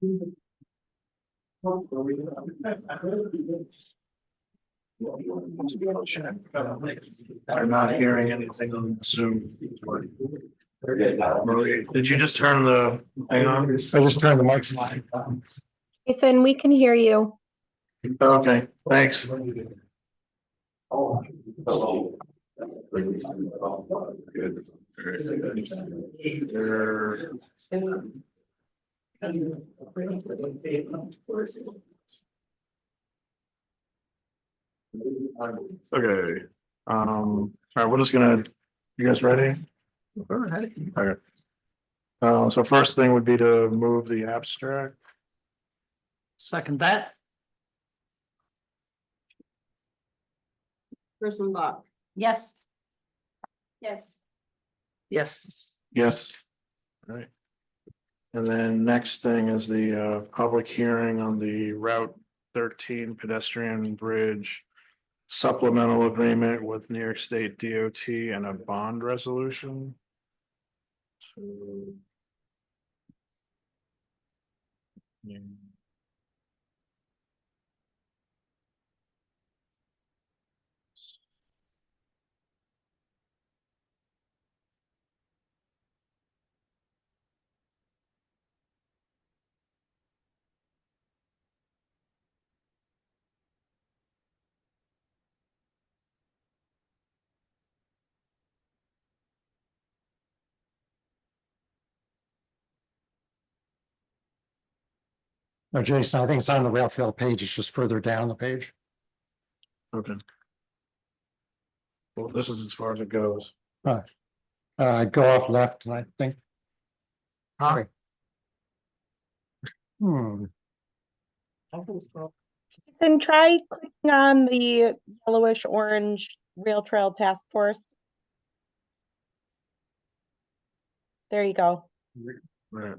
I'm not hearing anything on Zoom. Marie, did you just turn the thing on? I just turned the mic. Jason, we can hear you. Okay, thanks. Okay, all right, we're just gonna, you guys ready? Okay. So first thing would be to move the abstract. Second that. Furstenbach. Yes. Yes. Yes. Yes. All right. And then next thing is the public hearing on the Route 13 pedestrian bridge supplemental agreement with New York State DOT and a bond resolution. So. Yeah. No, Jason, I think it's on the rail trail page. It's just further down the page. Okay. Well, this is as far as it goes. Go off left, and I think. Huh? Hmm. Jason, try clicking on the yellowish orange rail trail task force. There you go. Right.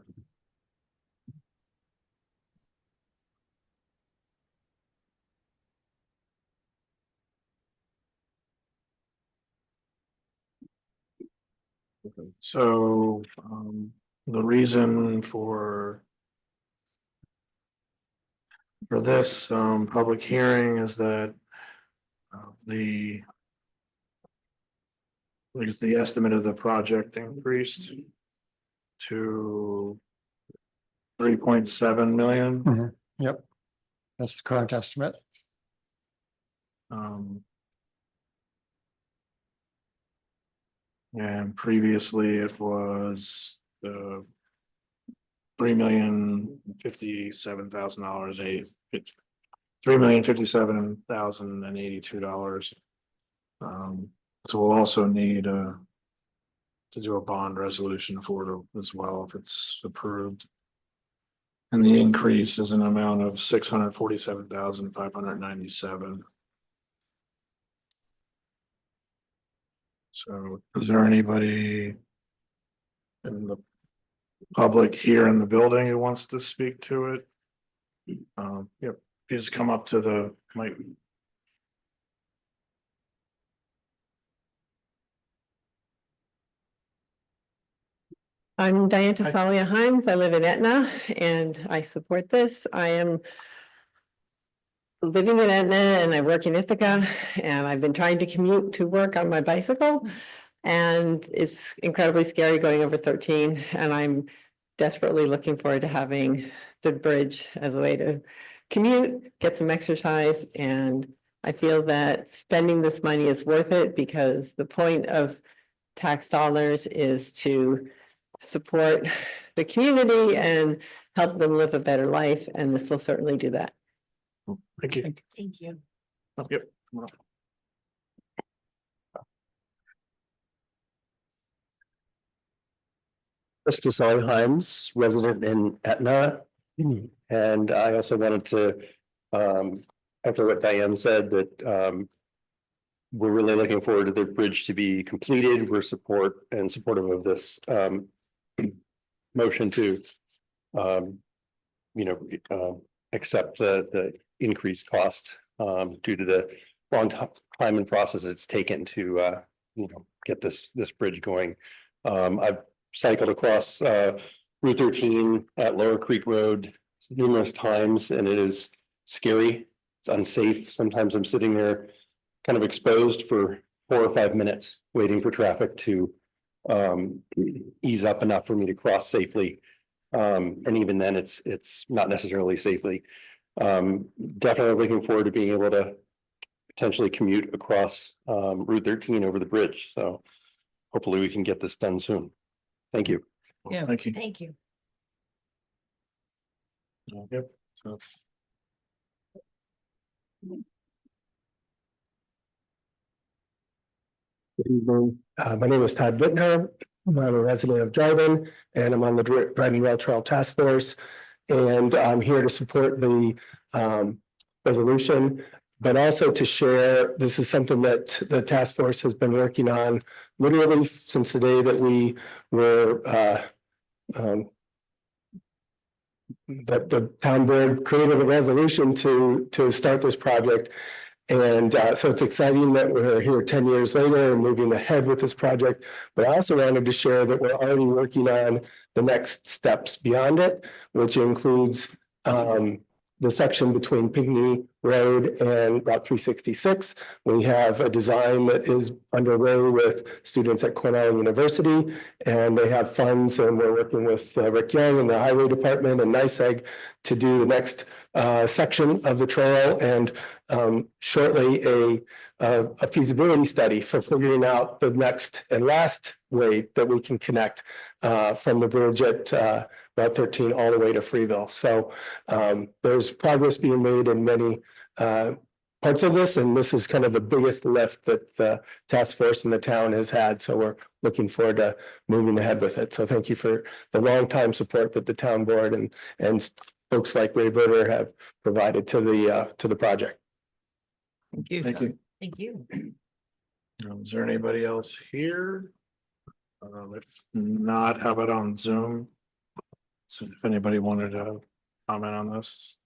Okay. So, the reason for this, public hearing is that the estimate of the project increased to 3.7 million. Yep. That's the current estimate. And previously it was $3,057,000, $3,057,082. So we'll also need to do a bond resolution for it as well if it's approved. And the increase is an amount of $647,597. So is there anybody in the public here in the building who wants to speak to it? Yep, you just come up to the mic. I'm Diane Tasalia Himes. I live in Etna and I support this. I am living in Etna and I work in Ithaca and I've been trying to commute to work on my bicycle. And it's incredibly scary going over 13 and I'm desperately looking forward to having the bridge as a way to commute, get some exercise. And I feel that spending this money is worth it because the point of tax dollars is to support the community and help them live a better life. And this will certainly do that. Thank you. Thank you. Yep. Krista Himes, resident in Etna. And I also wanted to, after what Diane said, that we're really looking forward to the bridge to be completed. We're supportive of this motion to, accept the increased cost due to the long time and process it's taken to, get this bridge going. I've cycled across Route 13 at Lower Creek Road numerous times and it is scary. It's unsafe. Sometimes I'm sitting there kind of exposed for 4 or 5 minutes, waiting for traffic to ease up enough for me to cross safely. And even then it's not necessarily safely. Definitely looking forward to being able to potentially commute across Route 13 over the bridge. So hopefully we can get this done soon. Thank you. Yeah. Thank you. Thank you. Yep. So, Good evening. My name is Todd Bittner. I'm a resident of Dryden and I'm on the Dryden Rail Trail Task Force. And I'm here to support the resolution, but also to share, this is something that the task force has been working on literally since the day that we were that the town board created a resolution to start this project. And so it's exciting that we're here 10 years later and moving ahead with this project. But I also wanted to share that we're already working on the next steps beyond it, which includes the section between Pinckney Road and Route 366. We have a design that is underway with students at Cornell University, and they have funds, and we're working with Rick Young and the Highway Department and NYSEG to do the next section of the trail, and shortly a feasibility study for figuring out the next and last way that we can connect from the bridge at Route 13 all the way to Freeville. So there's progress being made in many parts of this, and this is kind of the biggest lift that the task force in the town has had. So we're looking forward to moving ahead with it. So thank you for the longtime support that the town board and folks like Ray Berger have provided to the project. Thank you. thank you. Thank you. Is there anybody else here? If not, how about on Zoom? So if anybody wanted to comment on this.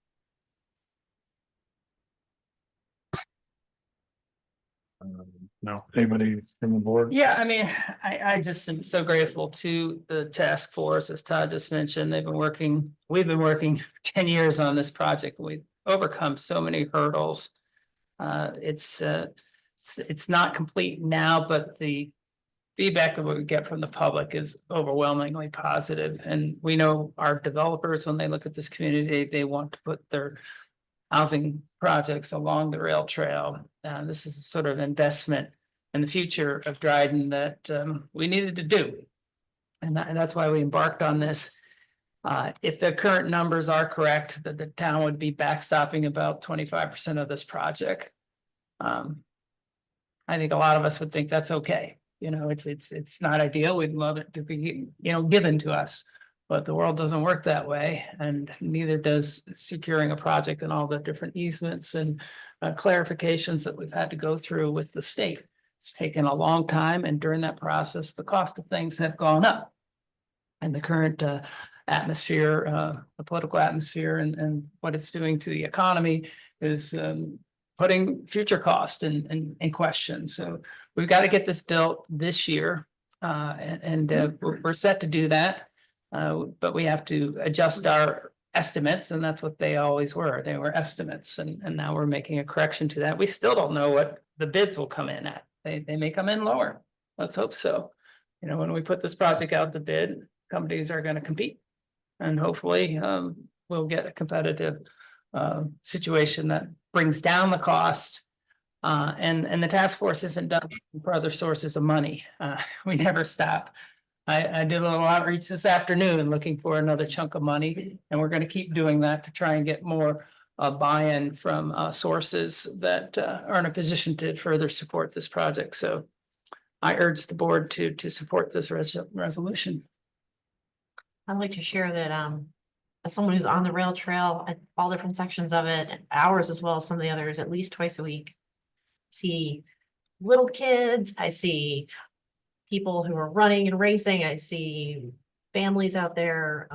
No, anybody from the board? Yeah, I mean, I just am so grateful to the task force, as Todd just mentioned. We've been working 10 years on this project. We've overcome so many hurdles. It's not complete now, but the feedback that we get from the public is overwhelmingly positive. And we know our developers, when they look at this community, they want to put their housing projects along the rail trail. This is a sort of investment in the future of Dryden that we needed to do. And that's why we embarked on this. If the current numbers are correct, that the town would be backstopping about 25% of this project. I think a lot of us would think that's okay. You know, it's not ideal. We'd love it to be, given to us. But the world doesn't work that way, and neither does securing a project and all the different easements and clarifications that we've had to go through with the state. It's taken a long time, and during that process, the cost of things have gone up. And the current atmosphere, the political atmosphere and what it's doing to the economy is putting future cost in question. So we've got to get this built this year, and we're set to do that. But we have to adjust our estimates, and that's what they always were. They were estimates, and now we're making a correction to that. We still don't know what the bids will come in at. They may come in lower. Let's hope so. When we put this project out to bid, companies are going to compete, and hopefully we'll get a competitive situation that brings down the cost. And the task force isn't done for other sources of money. We never stop. I did a little outreach this afternoon looking for another chunk of money, and we're going to keep doing that to try and get more buy-in from sources that are in a position to further support this project. So I urge the board to support this resolution. I'd like to share that as someone who's on the rail trail at all different sections of it, and ours as well as some of the others, at least twice a week, see little kids, I see people who are running and racing, I see families out there.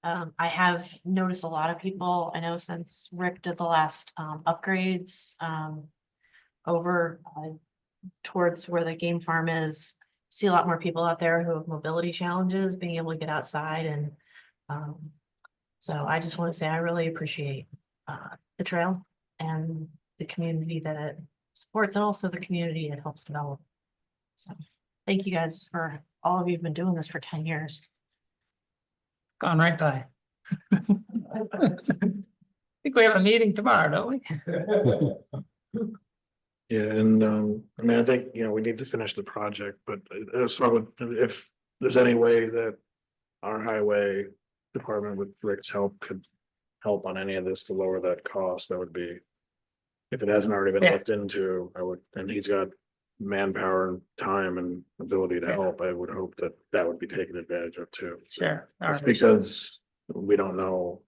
I have noticed a lot of people, I know since Rick did the last upgrades over towards where the game farm is, see a lot more people out there who have mobility challenges, being able to get outside and So I just want to say I really appreciate the trail and the community that it supports, and also the community it helps develop. So thank you guys for all of you have been doing this for 10 years. Gone right by. I think we have a meeting tomorrow, don't we? Yeah, and I mean, I think, we need to finish the project, but so if there's any way that our highway department with Rick's help could help on any of this to lower that cost, that would be. If it hasn't already been Yeah. looked into, I would, and he's got manpower and time and ability to Yeah. help, I would hope that that would be taken advantage of too. Sure. All It's right. because we don't know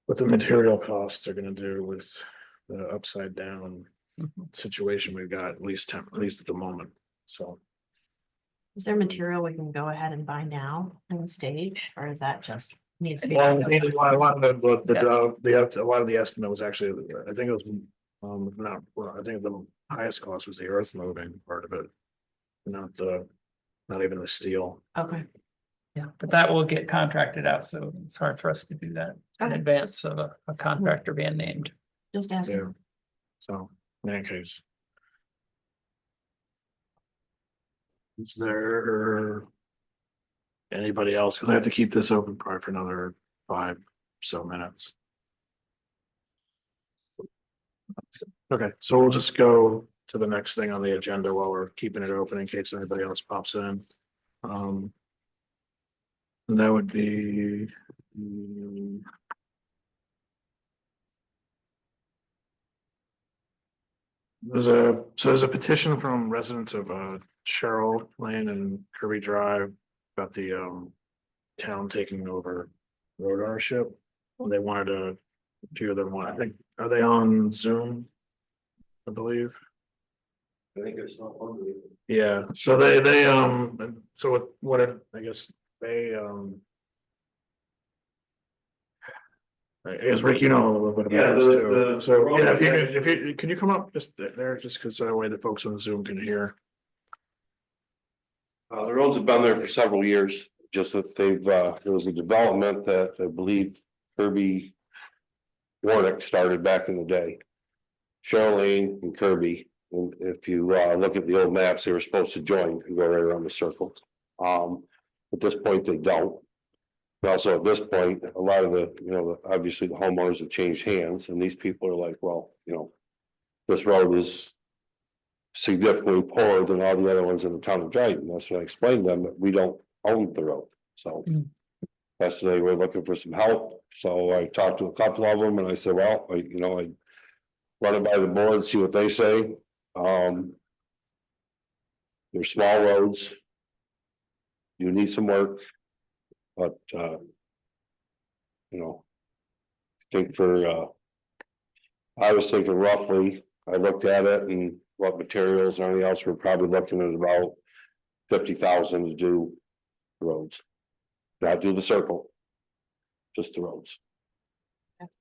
what the material costs are gonna do with the upside down Mhm. situation we've got, at least at the moment, so. Is there material we can go ahead and buy now in stage, or is that just needs to be? Well, I think a lot of a lot of the estimate was actually, I think it was, not, well, I think the highest cost was the earth moving part of it. Not even the steel. Okay, Yeah, but that will get contracted out, so it's hard for us to do that in Okay. advance of a contractor being named. just asking. Yeah. So, in any case. Is there anybody else? Cause I have to keep this open probably for another 5 so minutes. Okay, so we'll just go to the next thing on the agenda while we're keeping it open in case anybody else pops in. And that would be. There's a petition from residents of Cheryl Lane and Kirby Drive about the town taking over road ownership. They wanted to, two of them want, I think, are they on Zoom? I believe. I think it's not one. Yeah, so they so I guess they I guess Rick, you know a little bit about this too. So, yeah, if you, can you come up just there, just because that way the folks on Zoom can hear. The roads have been there for several years, just that there was a development that I believe Kirby Warnick started back in the day. Charlene and Kirby, and if you look at the old maps, they were supposed to join and go right around the circle. At this point, they don't. But also at this point, a lot of obviously the homeowners have changed hands, and these people are like, well, this road is significantly poorer than all the other ones in the town of Dryden. That's what I explained to them, that we don't own the road, so. That's they were looking for some help, so I talked to a couple of them and I said, well, I run it by the board, see what they say. They're small roads. You need some work. But I think I was thinking roughly, I looked at it and what materials and everything else, we're probably looking at about 50,000 to do roads. Not do the circle. Just the roads.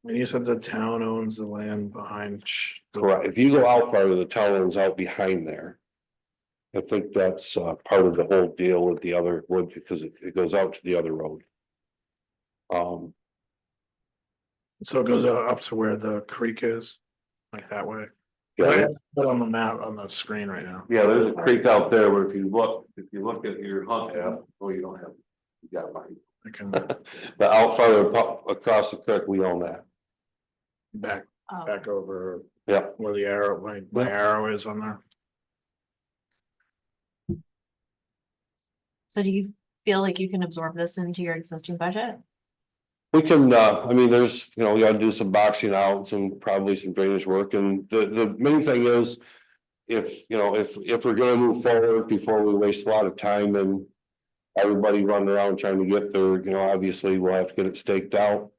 And you said the town owns the land behind. Correct. If you go out farther, the town owns out behind there. I think that's part of the whole deal with the other wood, because it goes out to the other road. So it goes up to where the creek is, like that way. Yeah, Put on the map on the screen right now. yeah, there's a creek out there where if you look at your hunt app, oh, you don't have, you got mine. I can But out farther across the creek, we own that. back Oh, over Yeah, where the arrow, my Yeah. arrow is on there. so do you feel like you can absorb this into your existing budget? we can, I mean, there's, we gotta do some boxing out, probably some drainage work, and the main thing is. If we're gonna move forward before we waste a lot of time and. Everybody running around trying to get there, obviously we'll have to get it staked out.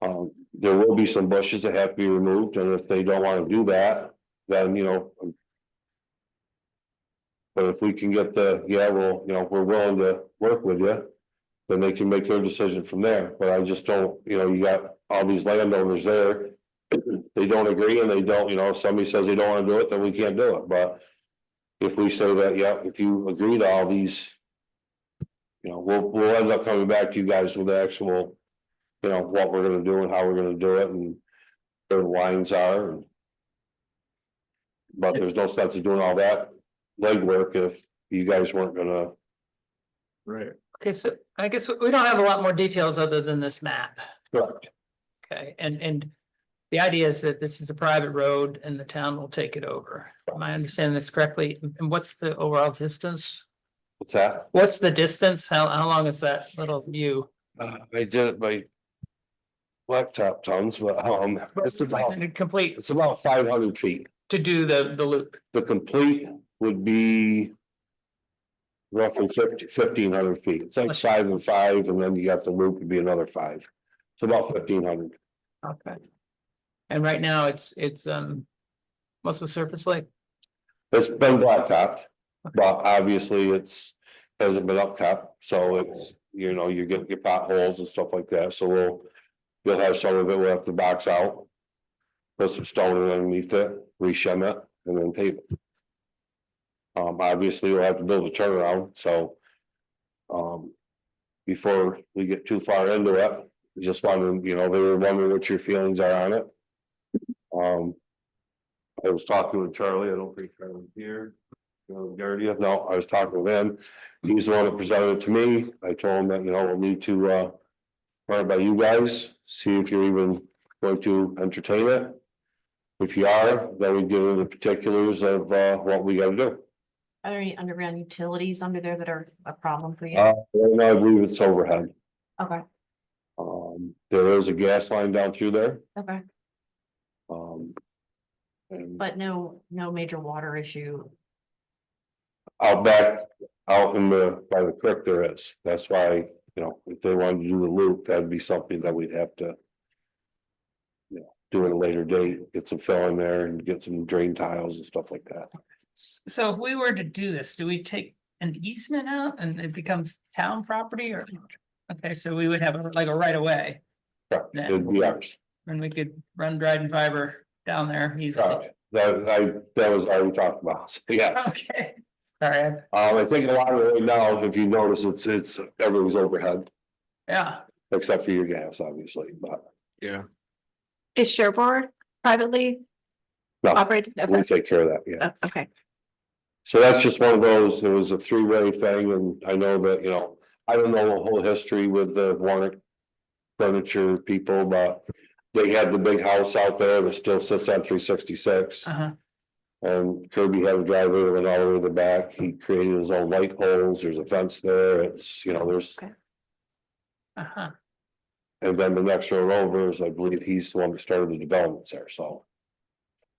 There will be some bushes that have to be removed, and if they don't wanna do that, then, But if we can get we're willing to work with you. Then they can make their decision from there, but I just don't, you got all these landowners there. They don't agree and they don't, if somebody says they don't wanna do it, then we can't do it, but. If we say that, yeah, if you agree to all these. We'll end up coming back to you guys with the actual you know, what we're gonna do and how we're gonna do it and where the lines are. But there's no sense of doing all that legwork if you guys weren't gonna. Right. Okay, so I guess we don't have a lot more details other than this map. Correct. Okay, and the idea is that this is a private road and the town will take it over. Am I understanding this correctly? And what's the overall distance? What's that? What's the distance? How long is that little view? I did it by. Blacktop tons, but Complete it's about 500 feet. to do the loop. The complete would be. Roughly 1,500 feet. It's like 5 and 5, and then you got the loop would be another 5. So about 1,500. Okay. And right now it's what's the surface like? It's been blacktopped, but obviously hasn't been upcut, so it's, you know, you get your potholes and stuff like that, so you'll have some of it, we'll have to box out. Put some stone underneath it, re-shim it, and then pave it. Obviously, we'll have to build a turnaround, so. Before we get too far into it, just wondering, you know, they were wondering what your feelings are on it. I was talking with Charlie, I don't think Charlie's here. Gardia, no, I was talking with him, he's the one that presented it to me, I told him that, you know, we'll need to run it by you guys, see if you're even going to entertain it. If you are, then we get into the particulars of what we gotta do. Are there any underground utilities under there that are a problem for you? Right now, I believe it's overhead. Okay, There is a gas line down through there. okay, And but no major water issue. out back, out in by the creek there is, that's why, you know, if they wanted to do the loop, that'd be something that we'd have to. You know, do at a later date, get some fill in there and get some drain tiles and stuff like that. So if we were to do this, do we take an easement out and it becomes town property or? Okay, so we would have like a right of way Correct, Yeah. it'd be ours. and we could run Dryden Fiber down there easily. Correct. That was already talked about, so yes. Okay, sorry, I think a lot of it right now, if you notice, it's everything's overhead, yeah, except for your gas, obviously, but. Yeah. Is Sherborne privately No, operated? we Okay. take care of that, yeah. Oh, okay. So that's just one of those, it was a three-way thing, and I know that, you know, I don't know the whole history with the Warwick. Furniture people, but they had the big house out there that still sits on 366. uh-huh, And Kirby had a driveway that went all the way to the back, he created his own light poles, there's a fence there, it's, you know, there's. uh-huh. And then the next road over is, I believe he's the one that started the developments there, so.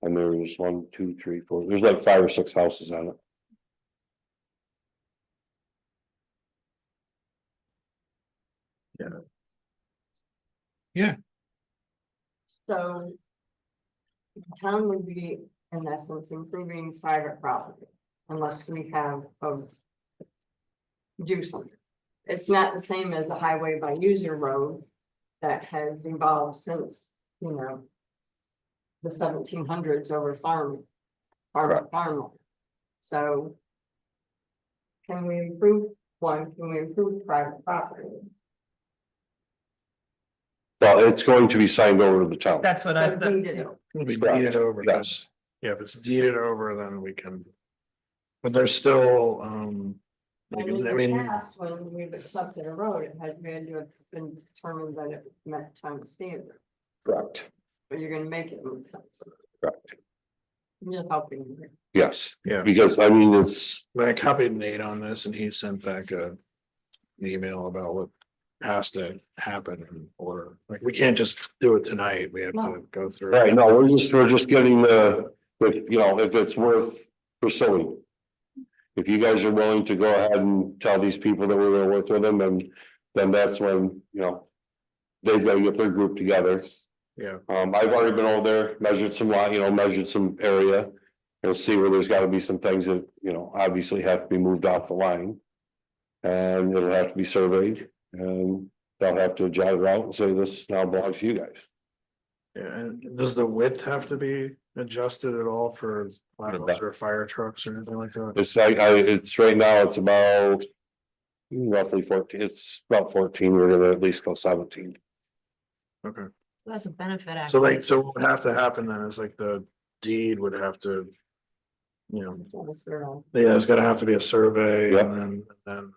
And there was 1, 2, 3, 4, there's like 5 or 6 houses on it. So. The town would be in essence improving private property unless we have of. Do something. It's not the same as the highway by user road. That has evolved since, you know. The 1700s over farm. Farm. So. Can we improve can we improve private property? Well, it's going to be signed over to the town. That's what I, So deed it. It'll be Correct. deeded over. Yes. Yeah, if it's deeded over, then we can. But there's still, And I in the mean, past, when we've accepted a road, it had to have been determined that it met town standard, Correct, but you're gonna make it. meet town standard. correct, You're helping. me. yes, yeah, because I mean, it's, I copied Nate on this and he sent back an email about what has to happen in order. Like, we can't just do it tonight. We have to No. go through. right, no, we're just getting you know, if it's worth pursuing. If you guys are willing to go ahead and tell these people that we're gonna work with them, then that's when, you know. They've got to get their group together. Yeah, I've already been over there, measured some measured some area. And see where there's gotta be some things that, you know, obviously have to be moved off the line. And it'll have to be surveyed, and they'll have to jot it out and say this now belongs to you guys. yeah. And does the width have to be adjusted at all for laterals or fire trucks or anything like that? It's it's right now, it's about. Roughly 14, it's about 14, we're gonna at least go 17. Okay, That's a benefit. so actually. like, so what would have to happen then is like the deed would have to. Yeah, it's gotta have to be a survey Yep. and then,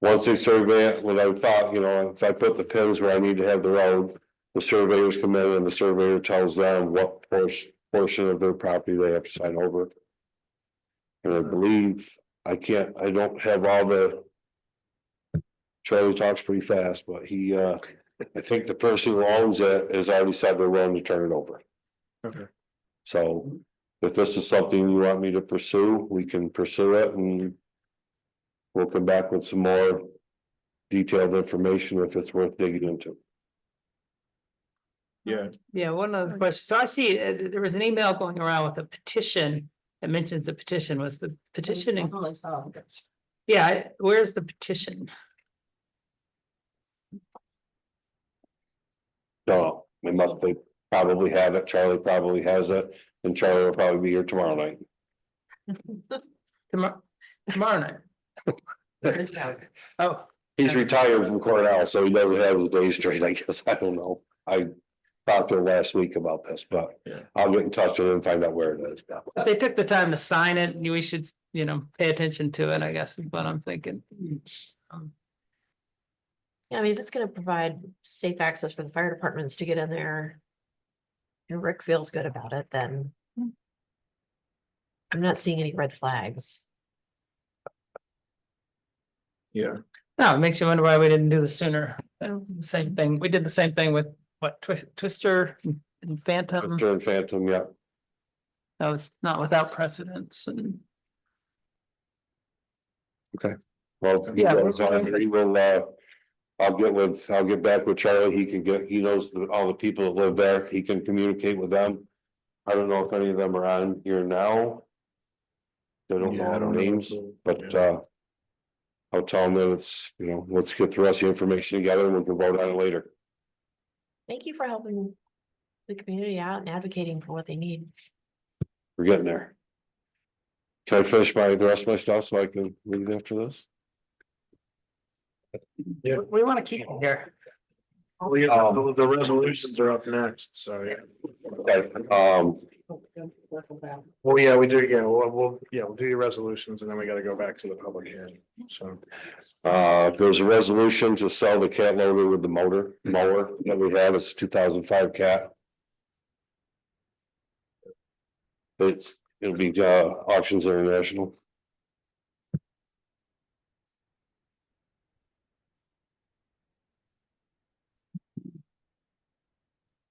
Once they survey it, what I thought, if I put the pins where I need to have the road, the surveyors come in and the surveyor tells them what portion of their property they have to sign over. And I believe, I don't have all the. Charlie talks pretty fast, but I think the person who owns it has already said they're willing to turn it over. Okay. So if this is something you want me to pursue, we can pursue it and. We'll come back with some more detailed information if it's worth digging into. yeah, Yeah, one other question. So I see there was an email going around with a petition that mentions the petition. Was the petitioning? Yeah, where's the petition? So, they probably have it, Charlie probably has it, and Charlie will probably be here tomorrow night. Tomorrow night. Oh, He's retired from Cornell, so he doesn't have his days straight, I guess, I don't know. I talked to him last week about this, but Yeah. I'll get in touch with him and find out where it is. if they took the time to sign it, we should, pay attention to it, I guess, is what I'm thinking. Yeah, I mean, if it's gonna provide safe access for the fire departments to get in there. And Rick feels good about it, then. I'm not seeing any red flags. yeah, No, it makes you wonder why we didn't do this sooner. Same thing. We did the same thing with what Twister and Phantom. Turn Phantom, yeah. That was not without precedence and. Well, Yeah, he will, I'll get back with Charlie, he knows all the people that live there, he can communicate with them. I don't know if any of them are on here now. They don't know Yeah, I their don't know. names, but Yeah. I'll tell them that it's, let's get the rest of the information together and we can vote on it later. Thank you for helping the community out and advocating for what they need. We're getting there. Can I finish the rest of my stuff so I can leave after this? We want to keep it here. well, yeah, the resolutions are up next, so, yeah. Okay, Well, yeah, we do, yeah, we'll do your resolutions and then we gotta go back to the public hearing, so. there's a resolution to sell the cat loader with the mower that we have, it's 2005 cat. It'll be Auctions International.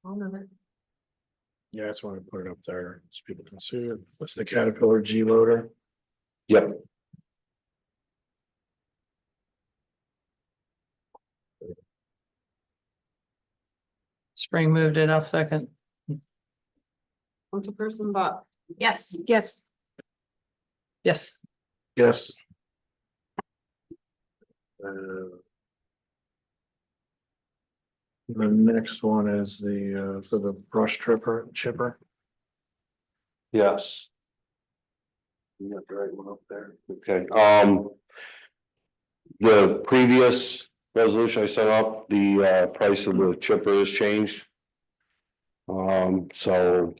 I'll move it. Yeah, that's why I put it up there, so people can see it. That's the Caterpillar G loader. Yep. Spring moved it, I'll second. Councilperson Bott, Yes. Yes. Yes. Yes. The next one is the, for the brush chipper. Yes. You got the right one up there. Okay, the previous resolution I sent up, the price of the chipper has changed. So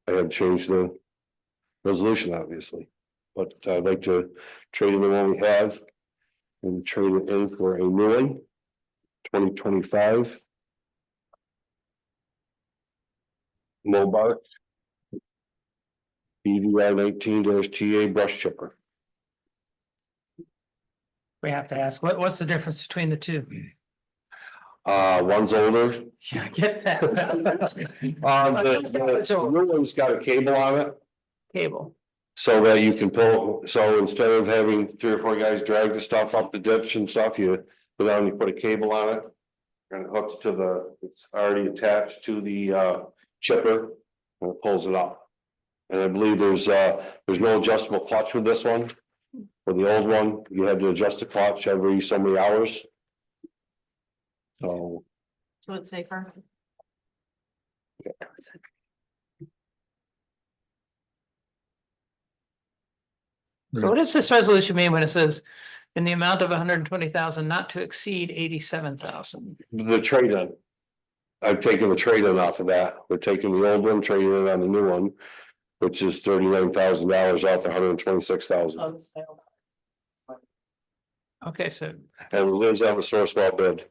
I have changed the resolution, obviously, but I'd like to trade in the one we have and trade it in for a new one, 2025. Mobart BVI 19-TA brush chipper. We have to ask, what's the difference between the two? One's older. Yeah, I get that. The new one's got a cable on it, Cable. so that you can pull, so instead of having 3 or 4 guys drag the stuff up the ditch and stuff, you go down, you put a cable on it. And it hooks to it's already attached to the chipper, and it pulls it up. And I believe there's no adjustable clutch with this one. For the old one, you had to adjust the clutch every so many hours. So, So it's safer. What does this resolution mean when it says in the amount of 120,000 not to exceed 87,000? the trade-in, I've taken the trade-in off of that. We're taking the old one, trading it on the new one, which is $39,000 off $126,000. Okay, so, And it lives on the source well bid.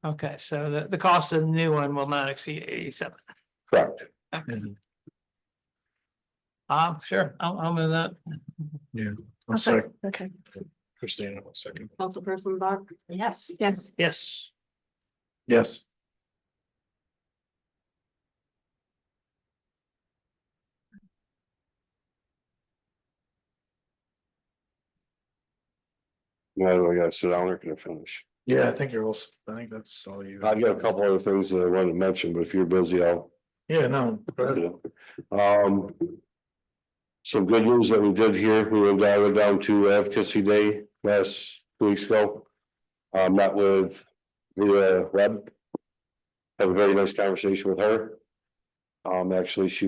okay, so the cost of the new one will not exceed 87. Correct. Okay. Sure, I'll move that. Yeah. I'll second. Okay. Christina, one second. Councilperson Buck, Yes. Yes. Yes. Yes. Now I gotta sit down or can I finish? Yeah, I think I think that's all you. I got a couple other things that I wanted to mention, but if you're busy, I'll. Yeah, no, go ahead. Some good news that we did here, we went down to Advocacy Day last 2 weeks ago. Met with Rita Webb. Had a very nice conversation with her. Actually, she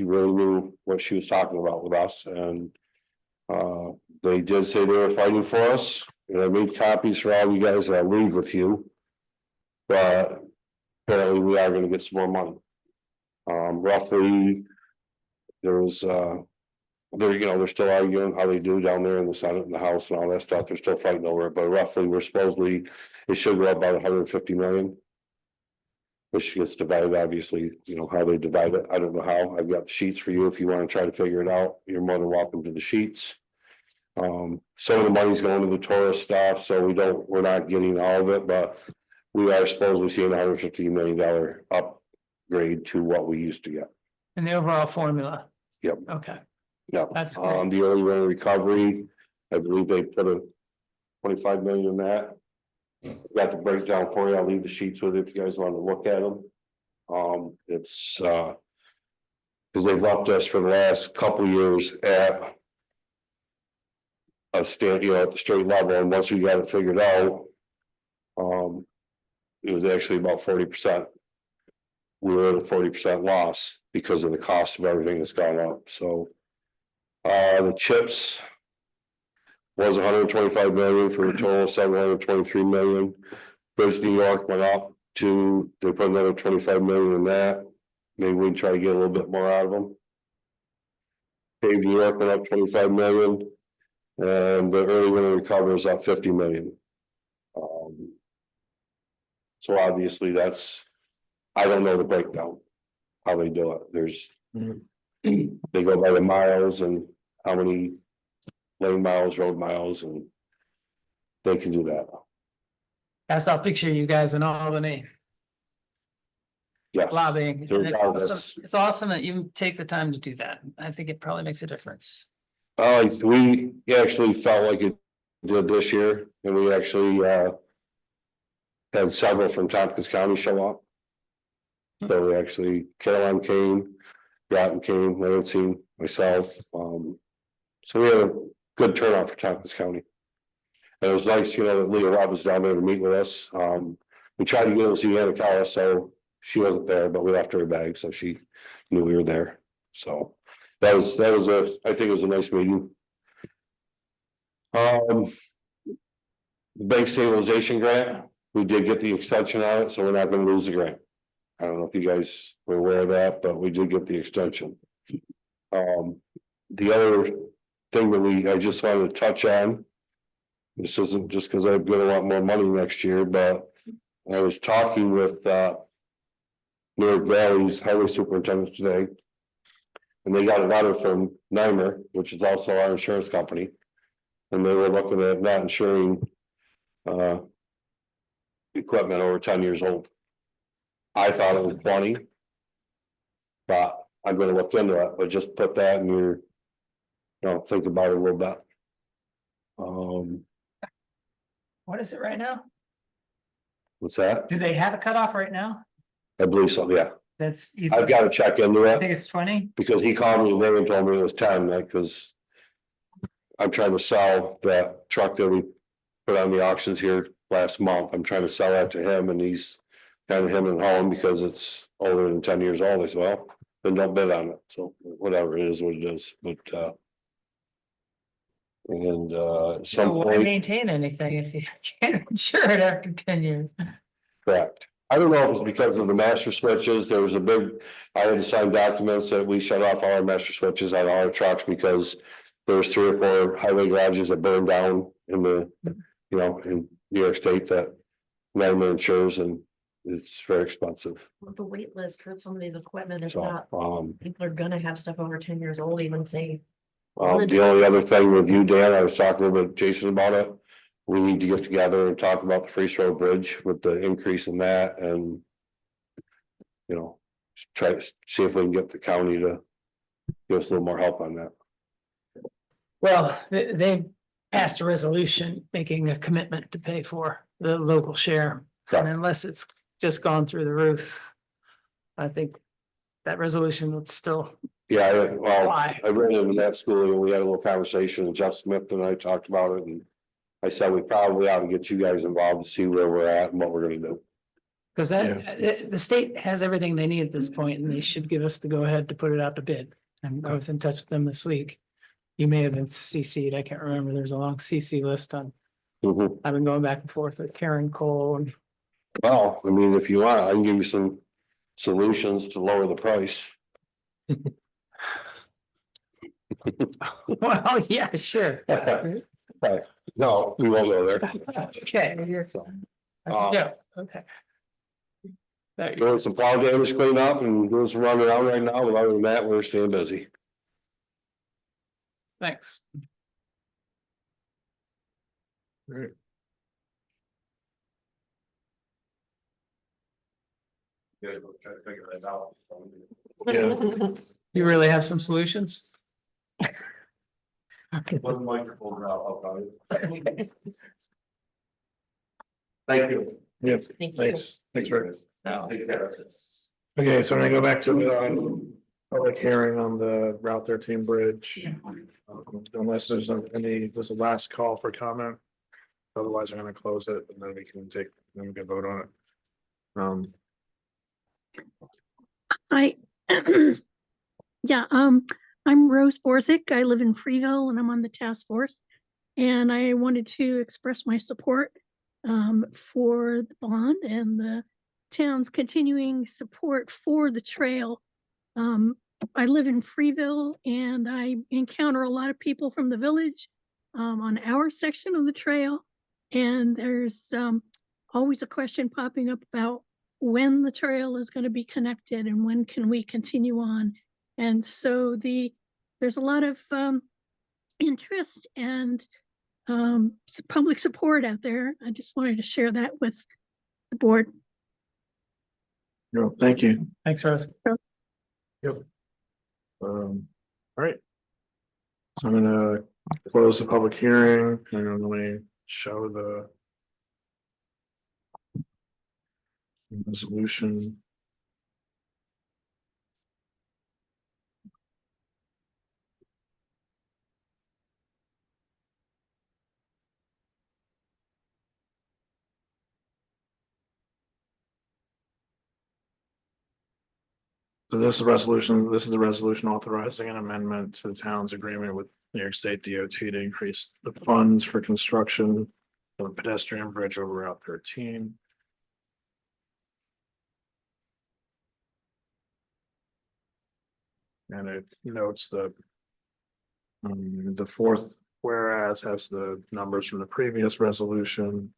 really knew what she was talking about with us and. They did say they were fighting for us, and I made copies for all you guys that I leave with you. But apparently we are gonna get some more money. Roughly. There was, they're still arguing how they do down there in the Senate and the House and all that stuff, they're still fighting over it, but roughly we're supposedly, it should go up about 150 million. Which gets divided, obviously, how they divide it, I don't know how, I've got sheets for you, if you wanna try to figure it out, you're more than welcome to the sheets. Some of the money's going to the tourist stuff, so we're not getting all of it, but we are supposedly seeing $150 million upgrade to what we used to get. And the overall formula. Yep. Okay, Yeah, that's great. the early run recovery, I believe they put a 25 million in that. Got the breakdown for you, I'll leave the sheets with you if you guys want to look at them. It's because they've left us for the last couple of years at a stand, at the straight level, and once we got it figured out, it was actually about 40%. We were at a 40% loss because of the cost of everything that's gone up, so. The chips. Was 125 million for a total of 723 million. Bridge New York went up to, they put another 25 million in that. Maybe we can try to get a little bit more out of them. Pave New York went up 25 million. And the early winter recovery is up 50 million. So obviously that's, I don't know the breakdown, how they do it. There's, they go by the miles and how many lane miles, road miles, and they can do that. Yes, I'll picture you guys in Albany Yes. lobbying. They're And regardless. It's awesome that you take the time to do that. I think it probably makes a difference. We actually felt like it did this year, and we actually had several from Tompkins County show up. So we actually, Caroline came, Groton came, Lansing, myself, so we had a good turnout for Tompkins County. And it was nice, that Leah Robb was down there to meet with us. We tried to get her to see Anna Callis, so she wasn't there, but we left her a bag, so she knew we were there. So that was I think it was a nice meeting. The bank stabilization grant, we did get the extension on it, so we're not gonna lose the grant. I don't know if you guys were aware of that, but we did get the extension. The other thing that I just wanted to touch on. This isn't just because I'm gonna want more money next year, but I was talking with Newark Valley's highway superintendent today. And they got a letter from Nymer, which is also our insurance company. And they were looking at not insuring equipment over 10 years old. I thought it was 20. But I'm gonna look into it, but just put that in your, think about it a little bit. What is it right now? What's that? Do they have a cutoff right now? I believe so, yeah. That's. I've got to check into I it think it's 20. because he called me later and told me it was 10, because I'm trying to sell that truck that we put on the auctions here last month. I'm trying to sell that to him, and he's kind of him and home because it's older than 10 years old as well. Then don't bid on it. So whatever it is, what it is, but at So some why point, maintain anything if you can't insure it after 10 years? Correct. I don't know if it's because of the master switches, there was a big, I had to sign documents that we shut off all our master switches on all our trucks because. There was 3 or 4 highway garages that burned down in the, in New York State that. None insures and it's very expensive, The wait list for some of these equipment is so, not, people are gonna have stuff over 10 years old, even if they. the only other thing with you, Dan, I was talking a little bit with Jason about it. We need to get together and talk about the Freeze Road Bridge with the increase in that and. Try to see if we can get the county to give us a little more help on that. Well, they passed a resolution making a commitment to pay for the local share. And Correct. unless it's just gone through the roof, I think that resolution would still Yeah, well, apply. I ran into that school and we had a little conversation and Jeff Smith and I talked about it and. I said we probably ought to get you guys involved to see where we're at and what we're gonna do. Because the state has everything they need at this point and they should give us the go ahead to put it out to bid. And I was in touch with them this week. You may have been CC'd, I can't remember. There's a long CC list on, Mhm. I've been going back and forth with Karen Cole and. Well, I mean, if you want, I can give you some solutions to lower the price. Well, yeah, sure. Right, no, we won't go there. Okay. Yeah, okay. There you go. Doing some plow damage clean up and doing some running around right now, but other than that, we're staying busy. Thanks. Right. Yeah, we'll try to figure that out. Yeah. You really have some solutions? One microphone out, Thank you. Yeah, Thank you. thanks, Rick. No. Take care. Okay, so I'm gonna go back to the public hearing on the Route 13 bridge. Unless there's any, this is the last call for comment. Otherwise, I'm gonna close it and then we can vote on it. I, yeah, I'm Rose Borzik. I live in Freeville and I'm on the task force. And I wanted to express my support for the bond and the town's continuing support for the trail. I live in Freeville and I encounter a lot of people from the village on our section of the trail. And there's always a question popping up about when the trail is going to be connected and when can we continue on. And so there's a lot of interest and public support out there. I just wanted to share that with the board. No, thank you. Thanks, Rose. Yep. All right. So I'm gonna close the public hearing and let me show the resolution. So this is a resolution, this is the resolution authorizing an amendment to the town's agreement with New York State DOT to increase the funds for construction of a pedestrian bridge over Route 13. And it notes the fourth whereas has the numbers from the previous resolution.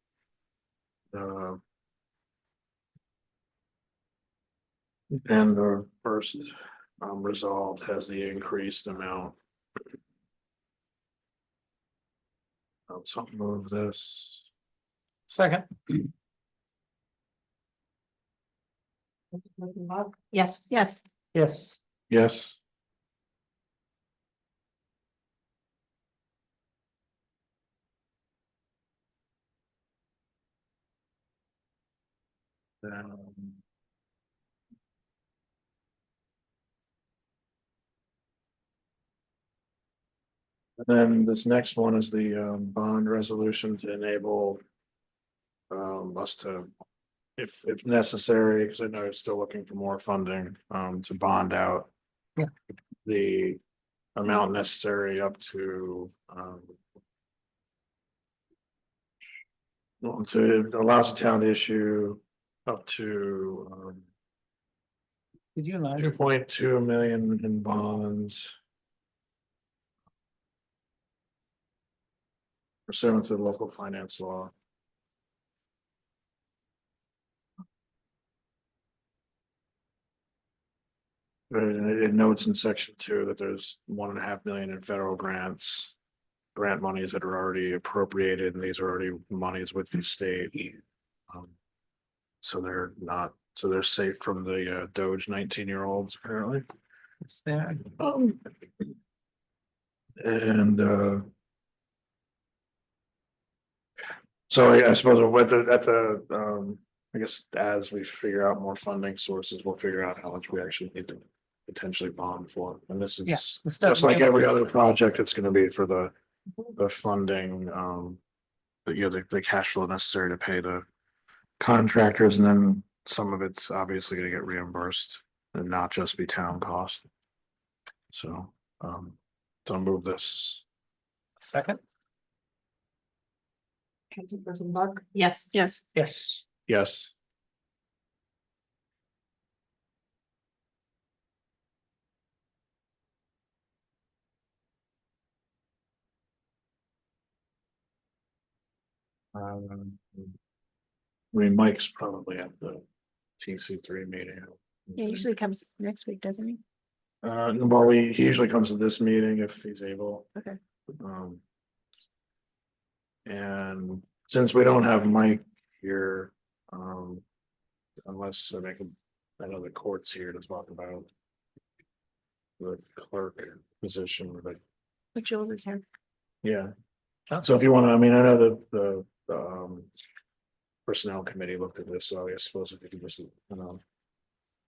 And the first resolved has the increased amount. So move this. Second. Yes. Yes. Yes. Yes. And then this next one is the bond resolution to enable us to, if necessary, because I know you're still looking for more funding to bond out. Yeah. The amount necessary up to allows the town to issue up to Did you lie? 2.2 million in bonds. Pursuant to the local finance law. It notes in section 2 that there's 1.5 million in federal grants. Grant monies that are already appropriated, and these are already monies with the state. So they're not, so they're safe from the Doge 19-year-olds apparently. It's there. And so I suppose I guess as we figure out more funding sources, we'll figure out how much we actually need to potentially bond for. And this Yeah, is the stuff just like we- every other project, it's gonna be for the funding, the cash flow necessary to pay the contractors, and then some of it's obviously gonna get reimbursed and not just be town cost. So, so I'll move this. Second? Councilperson Buck, Yes. Yes. Yes. Yes. I mean, Mike's probably at the TC3 meeting. He usually comes next week, doesn't he? Well, he usually comes to this meeting if he's able. Okay. And since we don't have Mike here, unless I know the court's here to talk about the clerk position, but But Jules is here. yeah. So if you want to, I mean, I know the personnel committee looked at this, so I suppose if you could just,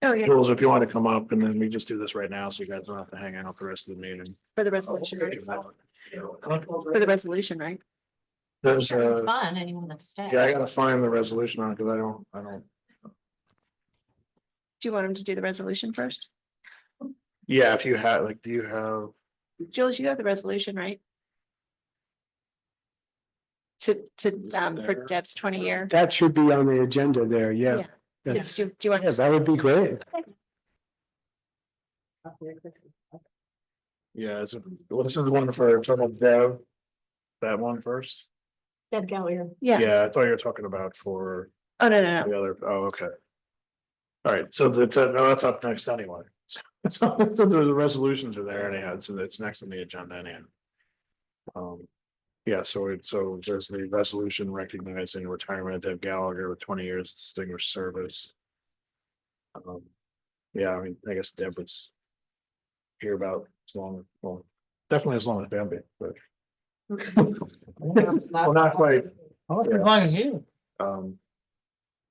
Oh, yeah, Jules, if you want to come up, and then we just do this right now, so you guys don't have to hang out the rest of the meeting. for the resolution, right? For the resolution, right? There's Fun, anyone that's staying. yeah, I gotta find the resolution on it, because I don't, Do you want him to do the resolution first? yeah, if you have, like, do you have? Jules, you have the resolution, right? For Deb's 20-year. That should be on the agenda there, yeah. So That's, do you want? yeah, that would be great. Yeah, well, this is the one for Dev. That one first? Deb Gallagher. Yeah. Yeah, I thought you were talking about for Oh, no. the other, oh, okay. All right, so that's up next anyway. So the resolutions are there anyhow, it's next on the agenda anyhow. Yeah, so there's the resolution recognizing retirement of Deb Gallagher with 20 years distinguished service. Yeah, I mean, I guess Deb was here about well, definitely as long as Bambi, but. Well, not quite, Almost as long as you.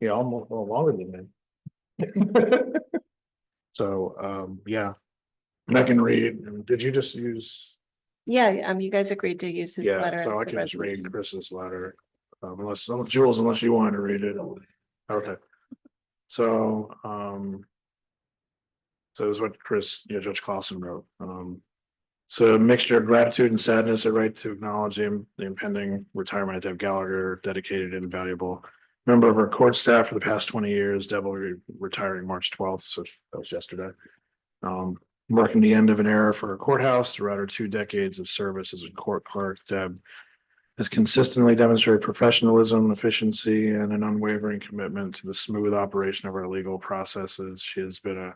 yeah, almost, well, longer than me. So, yeah. And I can read, did you just use? Yeah, you guys agreed to use his Yeah, letter. so I as the can just read resolution. Chris's letter, unless Jules, unless you wanted to read it. Okay. So, so this is what Judge Clausen wrote. So a mixture of gratitude and sadness, I write to acknowledge the impending retirement of Deb Gallagher, dedicated and valuable member of our court staff for the past 20 years. Deb will be retiring March 12th, so that was yesterday. Marking the end of an era for her courthouse. Throughout her 2 decades of service as a court clerk, Deb has consistently demonstrated professionalism, efficiency, and an unwavering commitment to the smooth operation of our legal processes. She has been a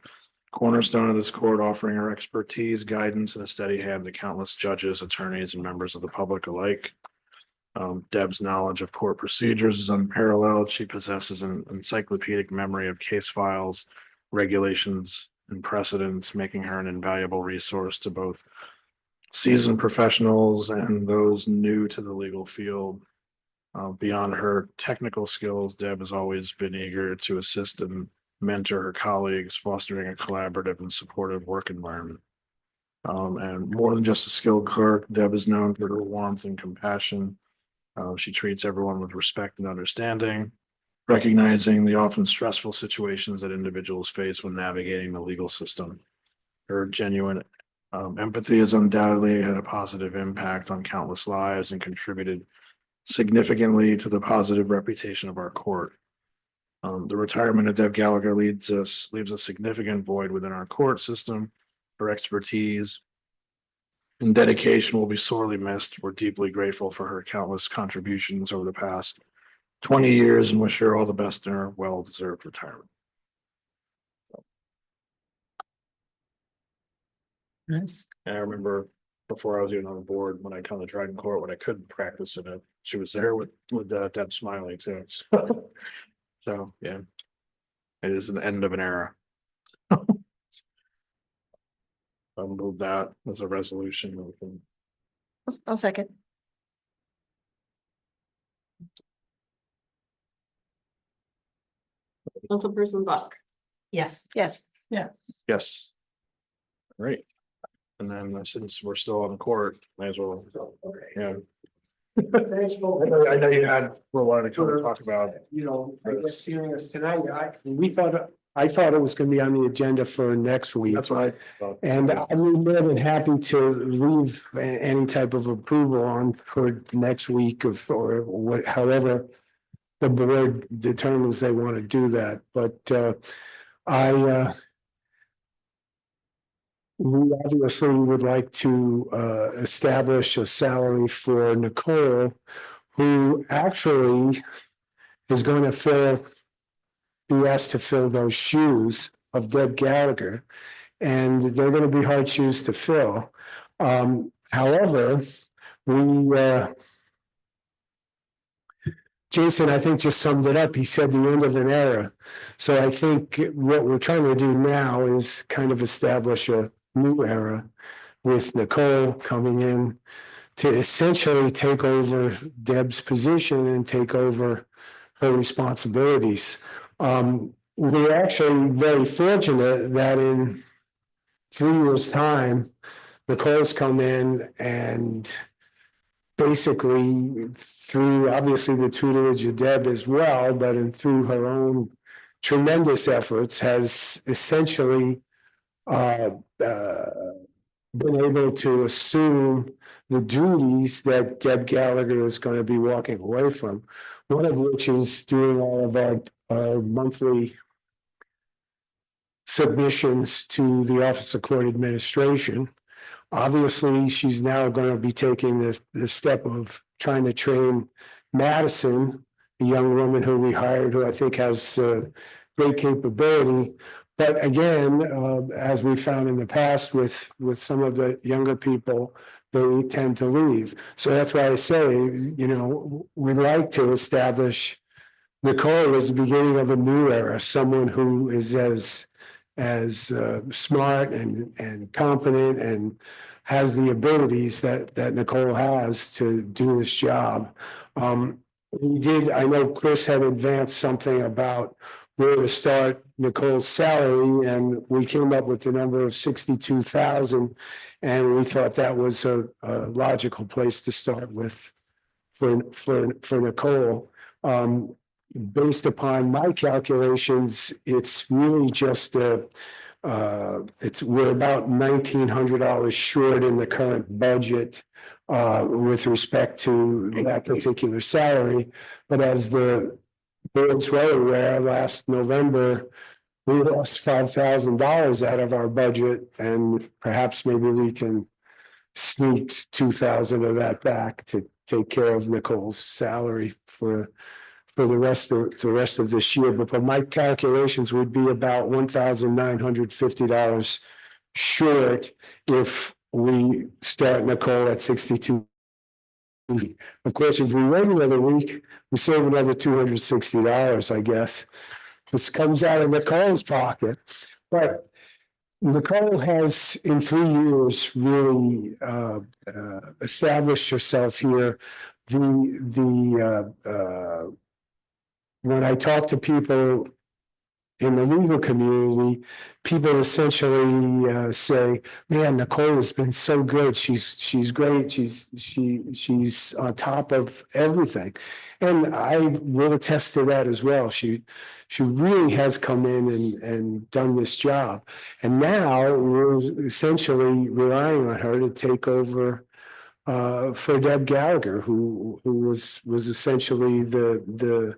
cornerstone of this court, offering her expertise, guidance, and a steady hand to countless judges, attorneys, and members of the public alike. Deb's knowledge of court procedures is unparalleled. She possesses an encyclopedic memory of case files, regulations, and precedents, making her an invaluable resource to both seasoned professionals and those new to the legal field. Beyond her technical skills, Deb has always been eager to assist and mentor her colleagues, fostering a collaborative and supportive work environment. And more than just a skilled clerk, Deb is known for her warmth and compassion. She treats everyone with respect and understanding, recognizing the often stressful situations that individuals face when navigating the legal system. Her genuine empathy has undoubtedly had a positive impact on countless lives and contributed significantly to the positive reputation of our court. The retirement of Deb Gallagher leaves a significant void within our court system. Her expertise and dedication will be sorely missed. We're deeply grateful for her countless contributions over the past 20 years and wish her all the best in her well-deserved retirement. Nice. And I remember before I was even on the board, when I come to Dryden Court, when I couldn't practice in it, she was there with Deb Smiley too. So, yeah. It is an end of an era. I'll move that as a resolution. We can- I'll second. Councilperson Buck. Yes. Yes. Yes. Right. And then since we're still on the court, might as well, yeah. I know you had, we wanted to come and talk about. You know, I guess hearing us tonight, I thought it was gonna be on the agenda for next week. That's what I thought. And I'm more than happy to leave any type of approval on for next week or what, however the board determines they want to do that, but we obviously would like to establish a salary for Nicole, who actually is going to be asked to fill those shoes of Deb Gallagher, and they're going to be hard shoes to fill. However, Jason, I think, just summed it up. He said the end of an era. So I think what we're trying to do now is kind of establish a new era with Nicole coming in to essentially take over Deb's position and take over her responsibilities. We're actually very fortunate that in 3 years' time, Nicole's come in and basically through obviously the tutelage of Deb as well, but through her own tremendous efforts has essentially been able to assume the duties that Deb Gallagher is going to be walking away from, one of which is doing all of our monthly submissions to the Office of Court Administration. Obviously, she's now going to be taking the step of trying to train Madison, a young woman who we hired, who I think has great capability. But again, as we found in the past with some of the younger people, they tend to leave. So that's why I say, you know, we'd like to establish Nicole as the beginning of a new era, someone who is as smart and competent and has the abilities that Nicole has to do this job. I know Chris had advanced something about where to start Nicole's salary, and we came up with the number of 62,000, and we thought that was a logical place to start with for Nicole. Based upon my calculations, it's really just we're about $1,900 short in the current budget with respect to that particular salary. But as the board's well aware, last November, we lost $5,000 out of our budget, and perhaps maybe we can sneak 2,000 of that back to take care of Nicole's salary for the rest of this year. But my calculations would be about $1,950 short if we start Nicole at 62. Of course, if we wait another week, we save another $260, I guess. This comes out of Nicole's pocket. But Nicole has, in 3 years, really established herself here. When I talk to people in the legal community, people essentially say, "Man, Nicole has been so good. She's great. She's on top of everything," and I will attest to that as well. She really has come in and done this job, and now we're essentially relying on her to take over for Deb Gallagher, who was essentially the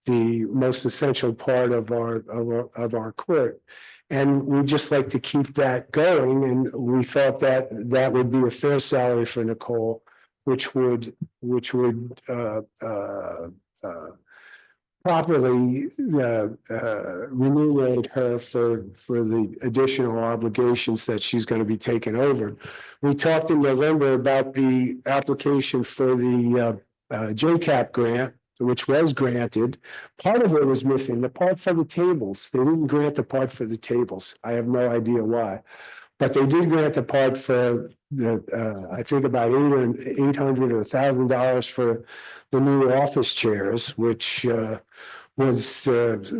the most essential part of our court. And we'd just like to keep that going, and we thought that that would be a fair salary for Nicole, which would properly remunerate her for the additional obligations that she's going to be taking over. We talked in November about the application for the JCAP grant, which was granted. Part of it was missing, the part for the tables. They didn't grant the part for the tables. I have no idea why. But they did grant the part for the, I think about $800 or $1,000 for the new office chairs, which was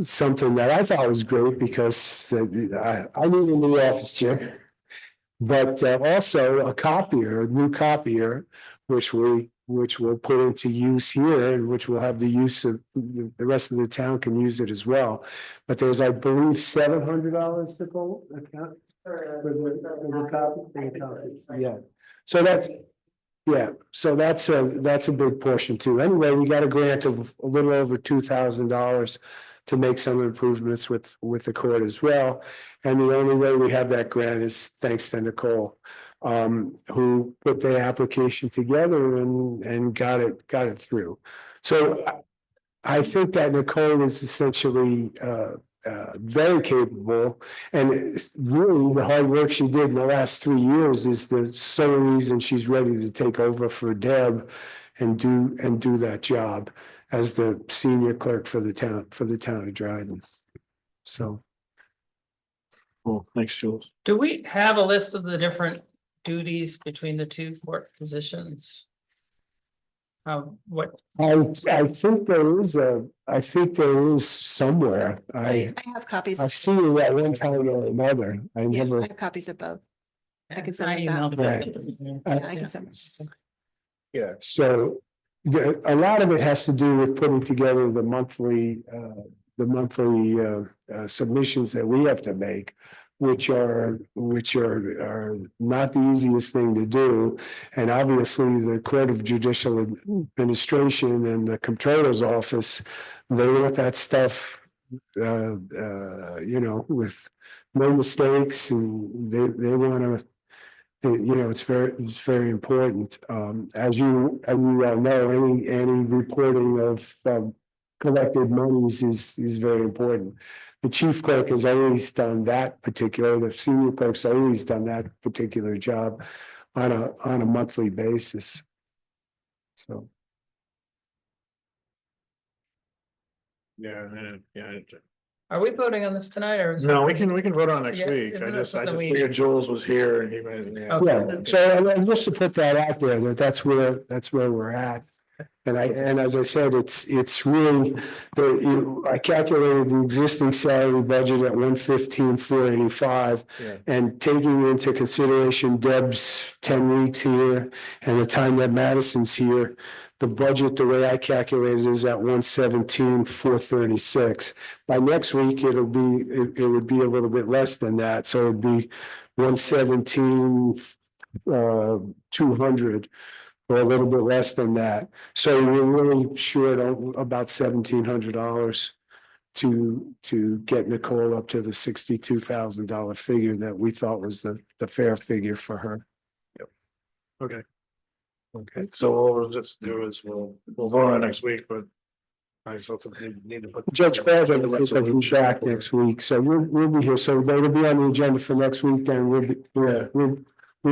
something that I thought was great because I need a new office chair. But also a new copier, which we'll put into use here, and which will have the use of the rest of the town can use it as well. But there's, I believe, $700 to go account. Yeah, so that's a big portion too. Anyway, we got a grant of a little over $2,000 to make some improvements with the court as well. And the only way we have that grant is thanks to Nicole, who put the application together and got it through. So I think that Nicole is essentially very capable, and really the hard work she did in the last 3 years is the sole reason she's ready to take over for Deb and do that job as the senior clerk for the town of Dryden. So. Cool, thanks, Jules. Do we have a list of the different duties between the two court positions? What? I think there is somewhere. I have copies. I've seen it at one time or another. I Yeah, never. I have copies of both. I can send I those out. emailed Right. I can send them. Yeah, so a lot of it has to do with putting together the monthly submissions that we have to make, which are not the easiest thing to do. And obviously, the Court of Judicial Administration and the Comptroller's Office, they want that stuff, with no mistakes, and they want to. It's very important. As you well know, any reporting of collected monies is very important. The chief clerk has always done that the senior clerk's always done that particular job on a monthly basis. So. Yeah. Are we voting on this tonight or? No, we can vote on next Yeah, week. isn't I that just something we- figured Jules was here and he might. Yeah. Yeah, so and just to put that out there, that's where we're at. And as I said, it's really, I calculated the existing salary budget at $115,485. Yeah. And taking into consideration Deb's 10 weeks here and the time that Madison's here, the budget, the way I calculated, is at $117,436. By next week, it would be a little bit less than that, so it'd be $117,200. Or a little bit less than that. So we're really short on about $1,700 to get Nicole up to the $62,000 figure that we thought was the fair figure for her. Yep. Okay. So what we'll just do is we'll vote on it next week, but I just also need to put. Judge Quazzo is back next week, so we'll be here. So that'll be on the agenda for next week. Then we'll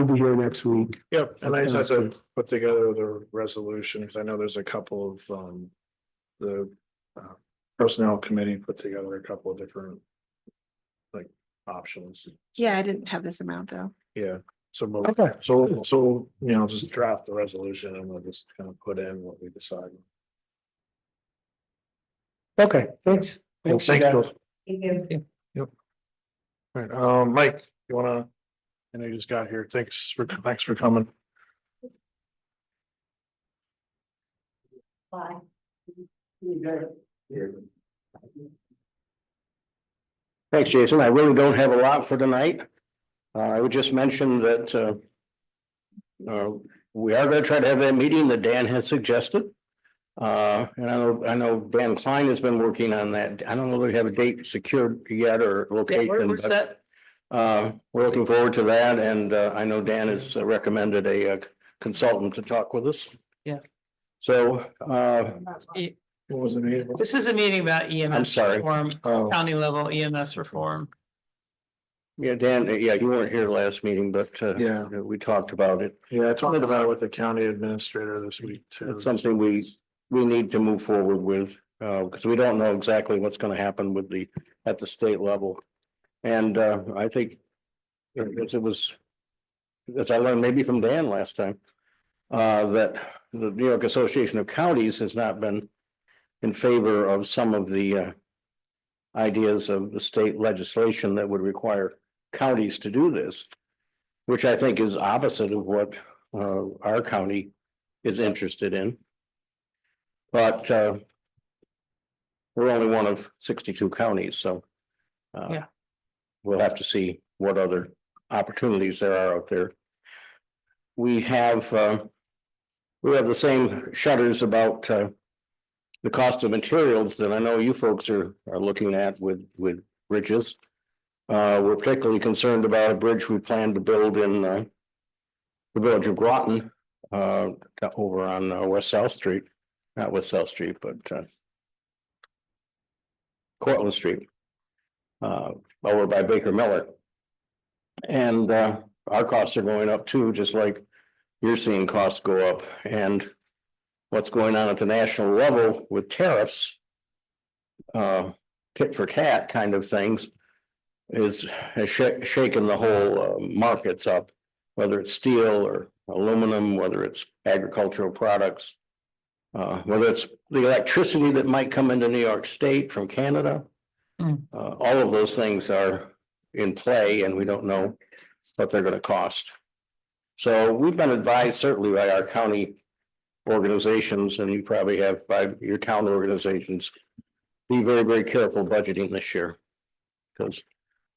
be here next week. Yep, and I just had to put together the resolution, because I know there's a couple of, the personnel committee put together a couple of different options. Yeah, I didn't have this amount though. Yeah, so, Okay. so, just draft the resolution and we'll just kind of put in what we decide. Okay, thanks. Thanks, you guys. Bill. Yep. All right, Mike, you wanna, I know you just got here. Thanks for coming. Bye. Thanks, Jason. I really don't have a lot for tonight. I would just mention that we are going to try to have that meeting that Dan has suggested. And I know Dan Klein has been working on that. I don't know if we have a date secured yet or Yeah, location. we're but, set. we're looking forward to that, and I know Dan has recommended a consultant to talk with us. Yeah. So, What was the name? This is a meeting about EMS. I'm sorry. Reform, Oh, county level EMS reform. yeah, Dan, yeah, you weren't here last meeting, but Yeah. we talked about it. yeah, I talked about it with the county administrator this week too. It's something we need to move forward with, because we don't know exactly what's gonna happen with at the state level. And I think it was, as I learned maybe from Dan last time, that the New York Association of Counties has not been in favor of some of the ideas of the state legislation that would require counties to do this, which I think is opposite of what our county is interested in. But we're only one of 62 counties, so Yeah. we'll have to see what other opportunities there are out there. We have the same shudders about the cost of materials that I know you folks are looking at with bridges. We're particularly concerned about a bridge we plan to build in the village of Groton, over on West South Street, not West South Street, but Cortlandt Street, over by Baker Miller. And our costs are going up too, just like you're seeing costs go up. And what's going on at the national level with tariffs, tit for tat kind of things, has shaken the whole markets up, whether it's steel or aluminum, whether it's agricultural products, whether it's the electricity that might come into New York State from Canada. All of those things are in play, and we don't know what they're going to cost. So we've been advised certainly by our county organizations, and you probably have by your town organizations, be very, very careful budgeting this year, because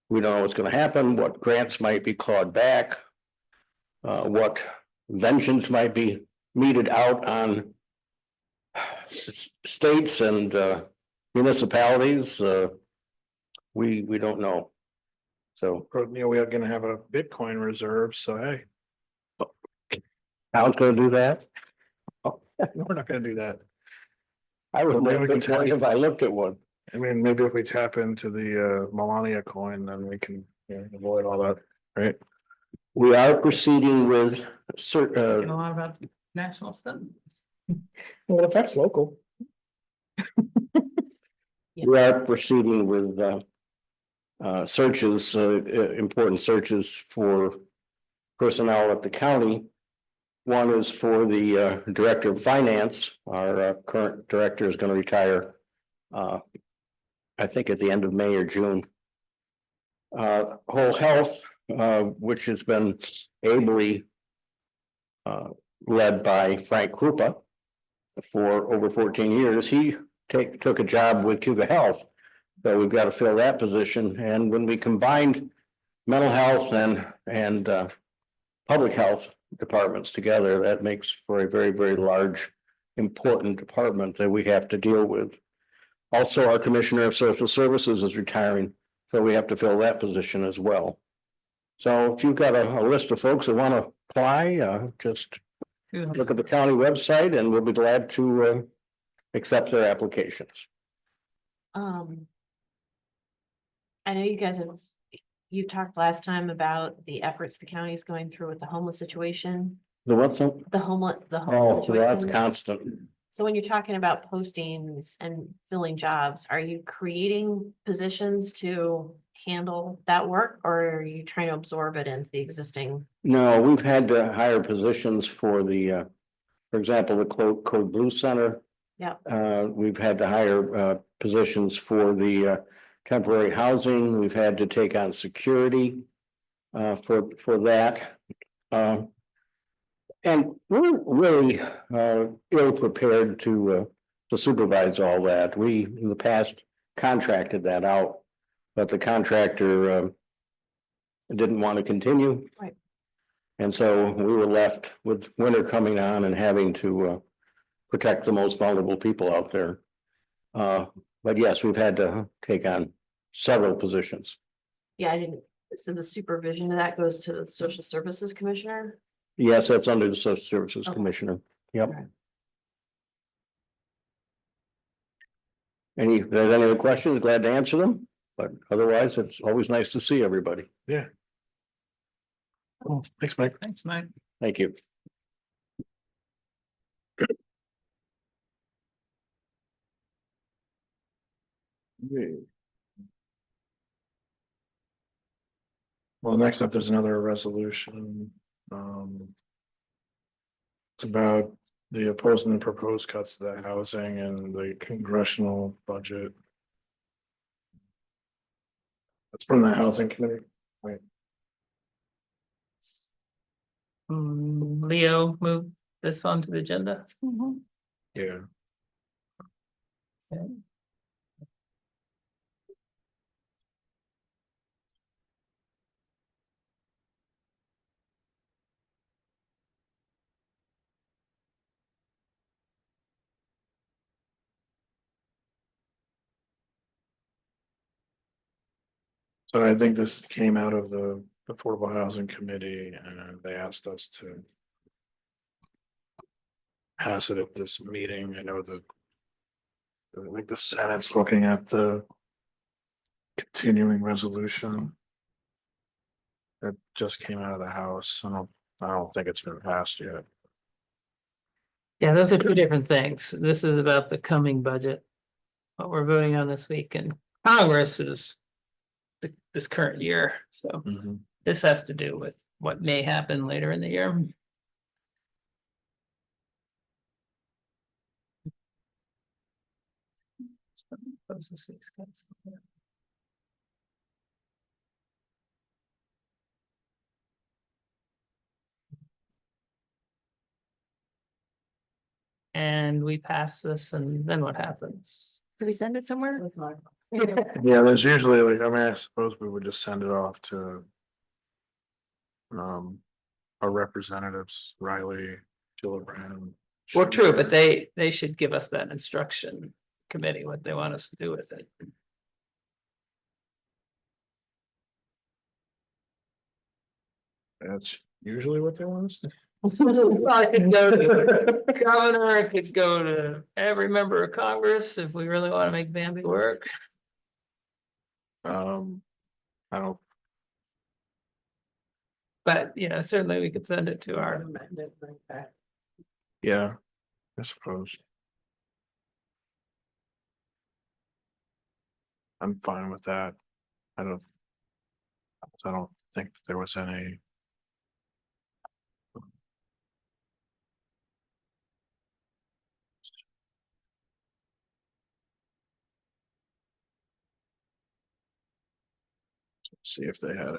we don't know what's going to happen, what grants might be clawed back, what vengeance might be meted out on states and municipalities. We don't know. So, We are gonna have a Bitcoin reserve, so hey, how's going to do that? we're not gonna do that. I would Maybe we never can tell you if I looked at one. I mean, maybe if we tap into the Melania coin, then we can avoid all that, right? We are proceeding with Talking certain, a lot about national stuff. Well, it affects local. we are proceeding with searches, important searches for personnel at the county. One is for the director of finance. Our current director is going to retire, I think at the end of May or June. Whole health, which has been ably led by Frank Krupa for over 14 years. He took a job with Cuba Health. So we've got to fill that position. And when we combined mental health and public health departments together, that makes for a very, very large, important department that we have to deal with. Also, our Commissioner of Social Services is retiring, so we have to fill that position as well. So if you've got a list of folks that want to apply, just look at the county website and we'll be glad to accept their applications. I know you guys you've talked last time about the efforts the county is going through with the homeless situation, The what's up? the homeless Oh, so that's situation. constant. So when you're talking about postings and filling jobs, are you creating positions to handle that work, or are you trying to absorb it into the existing? No, we've had to hire positions for the, for example, the Code Blue Center. Yeah. We've had to hire positions for the temporary housing. We've had to take on security for that. And we're really ill prepared to supervise all that. We in the past contracted that out, but the contractor didn't want to continue. Right. And so we were left with winter coming on and having to protect the most vulnerable people out there. But yes, we've had to take on several positions. Yeah, I didn't, so the supervision of that goes to the Social Services Commissioner? Yes, that's under the Social Services Okay. Commissioner. Yep. Okay. If there's any other questions, glad to answer them, but otherwise, it's always nice to see everybody. Cool. Thanks, Mike. Thanks, Mike. Thank you. Well, next up, there's another resolution. It's about the opposing the proposed cuts to the housing and the congressional budget. That's from the housing committee. Leo, move this onto the agenda. Yeah. Okay. So I think this came out of the Affordable Housing Committee and they asked us to pass it at this meeting. I know I think the Senate's looking at the continuing resolution that just came out of the House. I don't think it's been passed yet. Yeah, those are two different things. This is about the coming budget. What we're voting on this week, and Congress is this current year, so this has to do with what may happen later in the year. And we pass this, and then what happens? Do we send it somewhere? Yeah, there's usually like, I mean, I suppose we would just send it off to our representatives, Riley, Gillibrand. Well, true, but they should give us that instruction committee, what they want us to do with it. That's usually what they want us to. Well, it could go to the governor, it could go to every member of Congress if we really want to make Bambi work. I don't, But, you know, certainly we could send it to our. yeah, I suppose. I'm fine with that. I don't think there was any. See if they had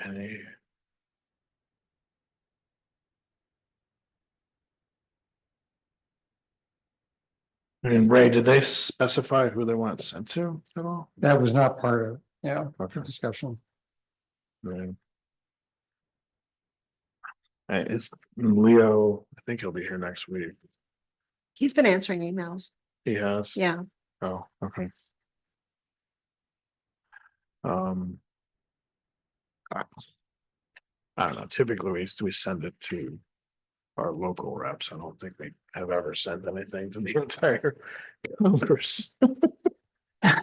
any. And Ray, did they specify who they want it sent to at all? That was not part of Yeah. the discussion. Right. It's Leo, I think he'll be here next week. He's been answering emails. He has? Yeah. Oh, okay. I don't know, typically we send it to our local reps. I don't think we have ever sent anything to the entire Congress.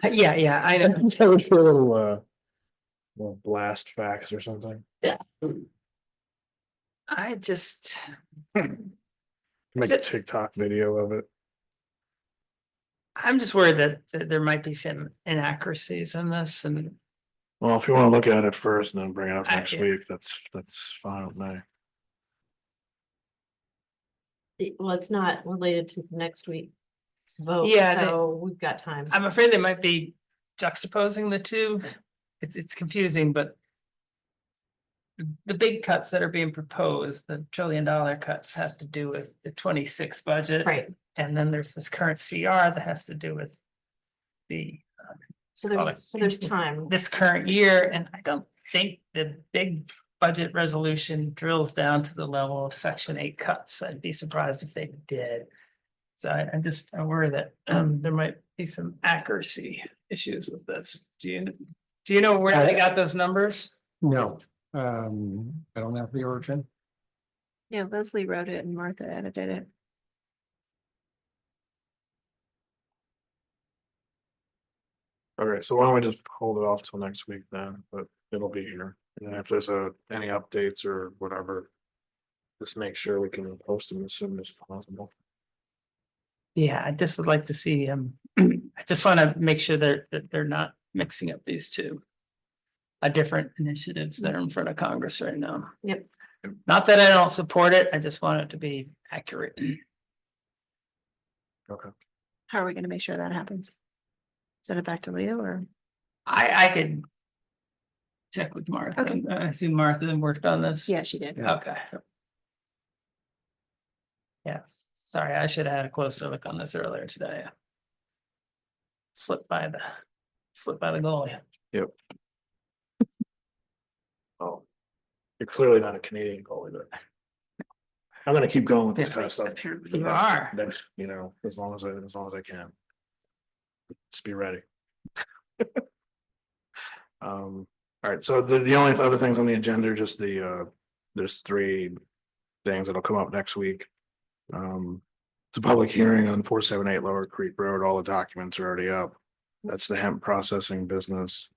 Yeah, I know. That would be a little blast fax or something. I just, Make a TikTok video of it. I'm just worried that there might be some inaccuracies in this, and Well, if you want to look at it first and then bring it up I- next week, that's fine with me. Well, it's not related to next week's vote, Yeah, so we've got time. I'm afraid they might be juxtaposing the two. It's confusing, but the big cuts that are being proposed, the $1 trillion cuts, have to do with the 26 budget. Right, And then there's this current CR that has to do with the so there's time. this current year, and I don't think the big budget resolution drills down to the level of Section 8 cuts. I'd be surprised if they did. So I just, I worry that there might be some accuracy issues with this. Do you know where they got those numbers? No, I don't have the origin. Yeah, Leslie wrote it and Martha edited it. Okay, so why don't we just hold it off till next week then, but it'll be here. And if there's any updates or whatever. Just make sure we can post them as soon as possible. Yeah, I just would like to see I just want to make sure that they're not mixing up these two. Different initiatives that are in front of Congress right now. Yep. Not that I don't support it, I just want it to be accurate. Okay. How are we gonna make sure that happens? Send it back to Leo or? I could. Check with Martha. Okay. I assume Martha worked on this. Yeah, she did. Okay. Yes, sorry, I should have had a closer look on this earlier today. Slipped by the goalie. Yep. Oh. You're clearly not a Canadian goalie, but. I'm gonna keep going with this kind of stuff. Apparently You are. Next, as long as I can. Just be ready. All right, so the only other things on the agenda are just there's 3 things that'll come up next week. It's a public hearing on 478 Lower Creek Road. All the documents are already up. That's the hemp processing business.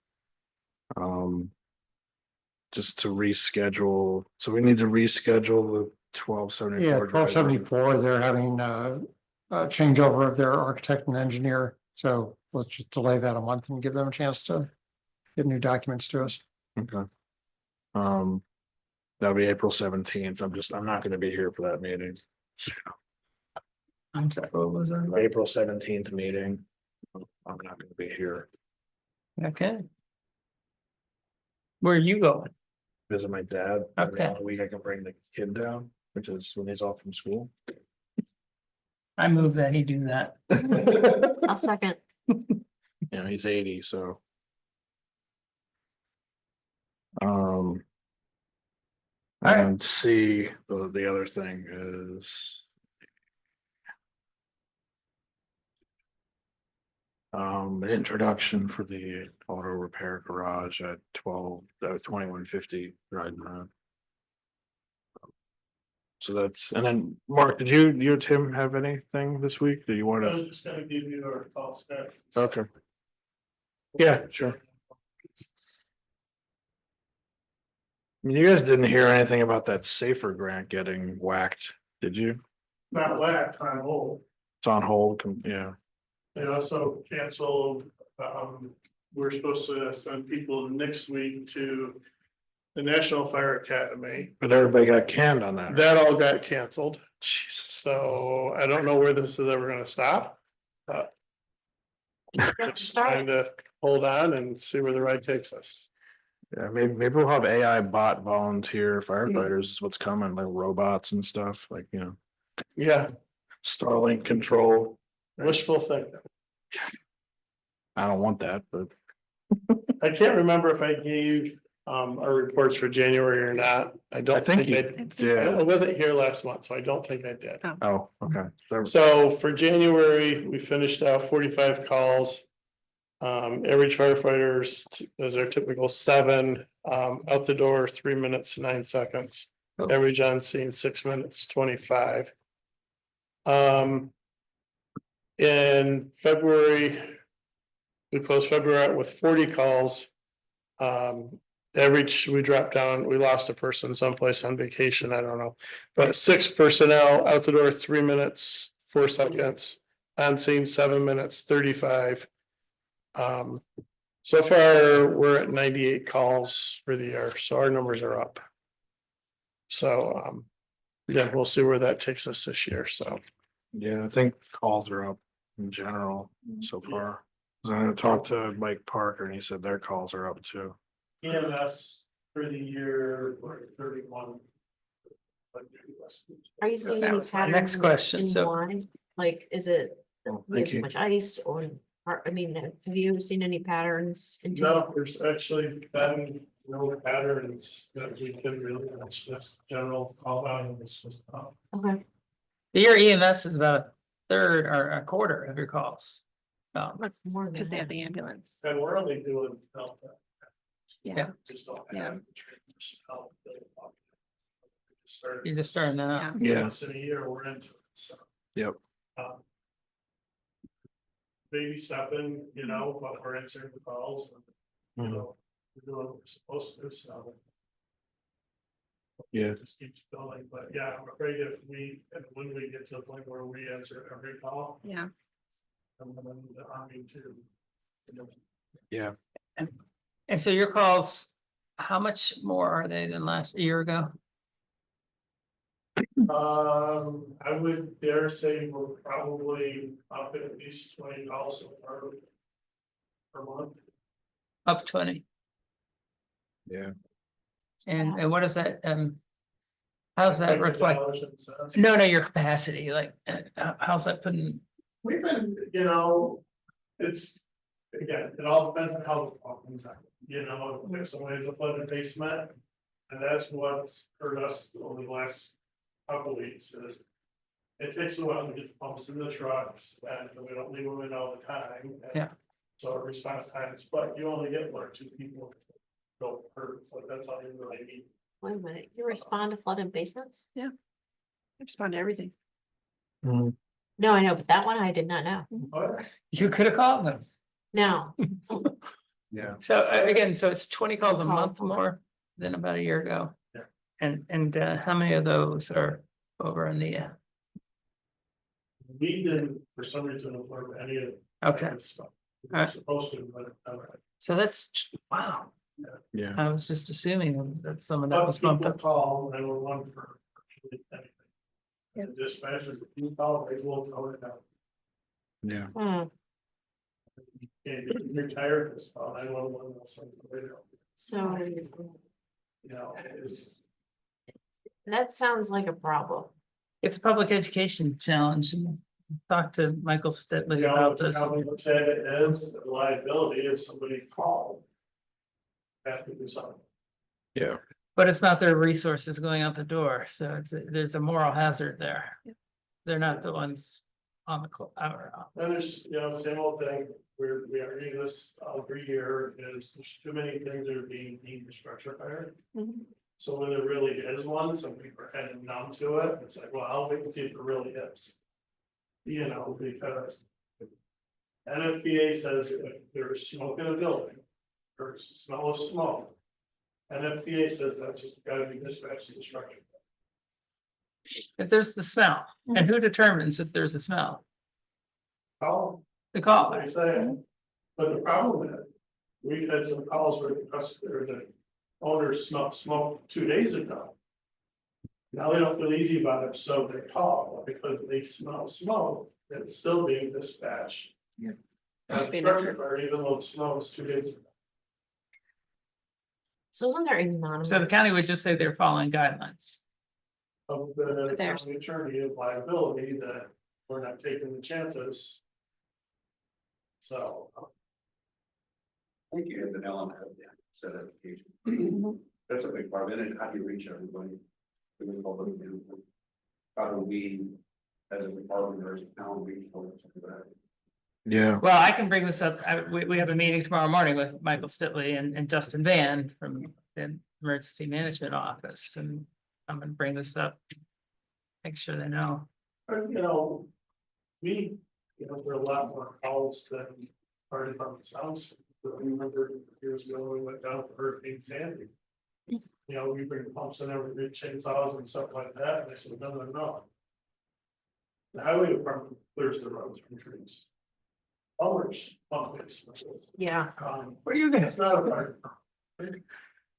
Just to reschedule, so we need to reschedule the 1274. Yeah, 1274, they're having a changeover of their architect and engineer. So let's just delay that a month and give them a chance to get new documents to us. Okay. That'll be April 17th. I'm not gonna be here for that meeting. I'm sorry, what was that? April 17th meeting. I'm not gonna be here. Okay. Where are you going? Visit my dad. Okay. The only week I can bring the kid down, which is when he's off from school. I move that he do that. I'll second. He's 80, so. right. And C, the other thing is. The introduction for the auto repair garage at 2150 Dryden Road. So that's, and then Mark, did you or Tim have anything this week? Do you want to? I was just gonna give you our call back. Okay. Yeah, sure. I mean, you guys didn't hear anything about that Safer grant getting whacked, did you? Not whacked, on hold. It's on hold, yeah. They also canceled, we're supposed to send people next week to the National Fire Academy. But everybody got canned on that. That all got canceled. Jesus. So I don't know where this is ever gonna stop. Just trying to hold on and see where the ride takes us. Yeah, maybe we'll have AI bot volunteer firefighters is what's coming, like robots and stuff, like, Yeah, Starlink control. wishful thinking. I don't want that, but I can't remember if I gave our reports for January or not. I I don't think think you, I yeah. I wasn't here last month, so I don't think I did. Oh, okay. So for January, we finished out 45 calls. Average firefighters, as our typical 7, out the door, 3 minutes, 9 seconds. Oh. Average on scene, 6 minutes, 25. In February, we closed February out with 40 calls. Average, we dropped down, we lost a person someplace on vacation, I don't know. But 6 personnel out the door, 3 minutes, 4 seconds, on scene, 7 minutes, 35. So far, we're at 98 calls for the year, so our numbers are up. So, yeah, we'll see where that takes us this year, so. Yeah, I think calls are up in general so far. I was gonna talk to Mike Parker and he said their calls are up too. EMS for the year, we're at 31. Are you seeing That any was my patterns? next question, in so- why? Like, is it, Oh, we have thank so you. much ice or, I mean, have you seen any patterns? in No, there's actually been no patterns that we can really, it's just general call out and it's just. Okay, Your EMS is about third or a quarter of your calls. Because they have the ambulance. And we're only doing Delta. Yeah. Just don't Yeah. have the trainers help. You're just starting that out. Yeah. Yeah. Once in a year, we're into it, so. Yep. Baby stepping, you know, but we're answering the calls and, you know, we're doing what we're supposed to do, so. Yeah. It just keeps going, but yeah, I'm afraid when we get to the point where we answer every call, Yeah. I'm gonna need the army to. You know, Yeah. And so your calls, how much more are they than last year ago? I would dare say we're probably up at least 20 calls so far. Per month. Up 20. Yeah. And what is that, how's that reflect? $50 and cents. No, your capacity, like, how's that putting, We've been, you know, it's, again, it all depends on how the problems are, you know, if somebody has a flooded basement. And that's what's hurt us over the last couple of weeks is. It takes a while to get the pumps in the trucks and we don't leave them in all the time. and Yeah. So our response times, but you only get 1 or 2 people. Go per, so that's all you really need. Wait a minute, you respond to flooded basements? I respond to everything. No, I know, but that one I did not know. But you could have called them. No, Yeah. So again, so it's 20 calls a Call month for- more than about a year ago. Yeah. And how many of those are over in the, we didn't, for some reason, absorb any of okay, that stuff. We All were right. supposed to, but. so that's, wow. Yeah. I was just assuming that some of that But was bumped people up. call 911 for virtually anything. And dispatchers, if you call, they will tell it down. Yeah. Hmm, And if you're tired, just call 911, they'll send somebody out. so You know, it's. that sounds like a problem. It's a public education challenge. And talk to Michael Stitley You know, about this. how we look at it as a liability if somebody called. Have to do something. Yeah. But it's not their resources going out the door, so there's a moral hazard there. They're not the ones on the And there's, you know, the same old thing, we are reading this every year, is there's too many things that are being deemed as structure fire. So when there really is one, some people are kind of numb to it, it's like, well, I'll wait and see if it really is. You know, because. NFPA says if there's smoke in a building, or smell of smoke. NFPA says that's what's gotta be dispatched to the structure. If there's the smell, and who determines if there's a smell? Oh, The call. they say, but the problem is, we've had some calls where the customer, the owners smelled smoke 2 days ago. Now they don't feel easy about it, so they call, because they smell smoke, it's still being dispatched. Yeah. Structure fire, even though it smells 2 days ago. So isn't there anonymous? So the county would just say they're following guidelines. Of the There's- county attorney of liability that we're not taking the chances. So. I think you hit the nail on the head, yeah, set education. That's a big part of it, and how do you reach everybody? How do we, as a department or as a town, reach folks like that? Yeah. Well, I can bring this up. We have a meeting tomorrow morning with Michael Stitley and Justin Van from the Emergency Management Office, and I'm gonna bring this up. Make sure they know. But, you know, we, you know, there are a lot more calls than fire department's house. But I remember years ago, we went down for Hurricane Sandy. You know, we bring pumps in every big chainsaws and stuff like that, and they said, no. The highway department clears the roads from trees. Ours, pump this. Yeah. What are you gonna? It's not a fire department.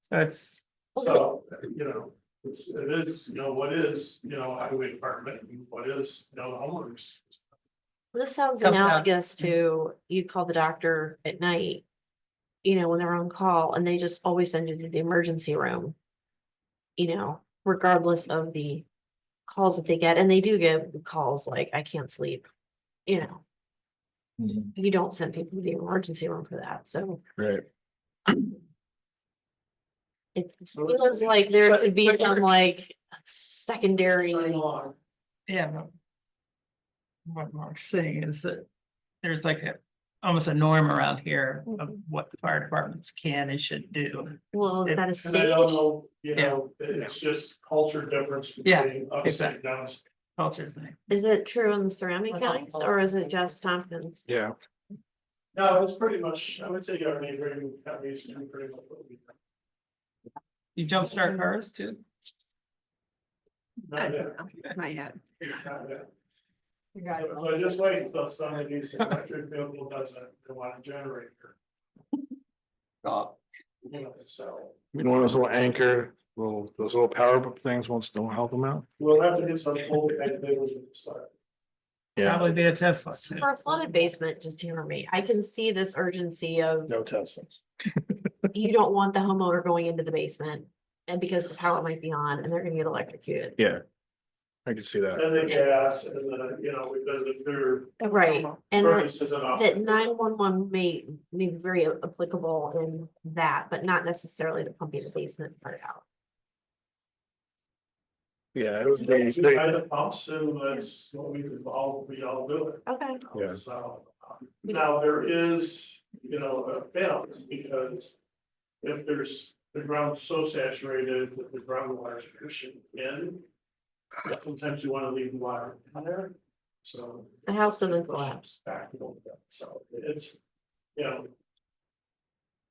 So it's, So, you know, it is, you know, what is, you know, highway department, and what is, you know, the homeowners. This sounds Comes down. analogous to you call the doctor at night. You know, when they're on call and they just always send you to the emergency room. You know, regardless of the calls that they get, and they do get calls like, I can't sleep. You know, you don't send people to the emergency room for that, so Right. it feels like there could be some like secondary. Turning along. yeah. what Mark's saying is that there's like almost a norm around here of what the fire departments can and should do. Well, is that a And I state don't issue? know, you know, it's just culture difference Yeah, between upstate exactly. and downstate. Culture thing. Is it true in the surrounding counties or is it just Tompkins? Yeah. No, it's pretty much, I would say our neighboring counties do pretty much what we do. You jumpstart cars too? Not yet. Not yet. Not yet. You got it. But just wait until some of these electric vehicle doesn't, they want a generator. Oh, You know, so. You know, those little anchor, those little power things won't still help them out? We'll have to get some old and they will start. Yeah, probably be a Tesla. too. For a flooded basement, just hear me, I can see this urgency of no Teslas. you don't want the homeowner going into the basement. And because the power might be on and they're gonna get electrocuted. Yeah. I can see that. And the gas and you know, because if they're. Right, and that, Furnace isn't off. that 911 may be very applicable in that, but not necessarily the pumping the basement part out. Yeah, it was. They the pumps and that's what we all do it. Okay. Yeah. So, now there is, you know, a balance because if there's the ground so saturated that the groundwater is pushing in, sometimes you want to leave the water in there. So. The house doesn't collapse. Back a little bit. So it's, you know.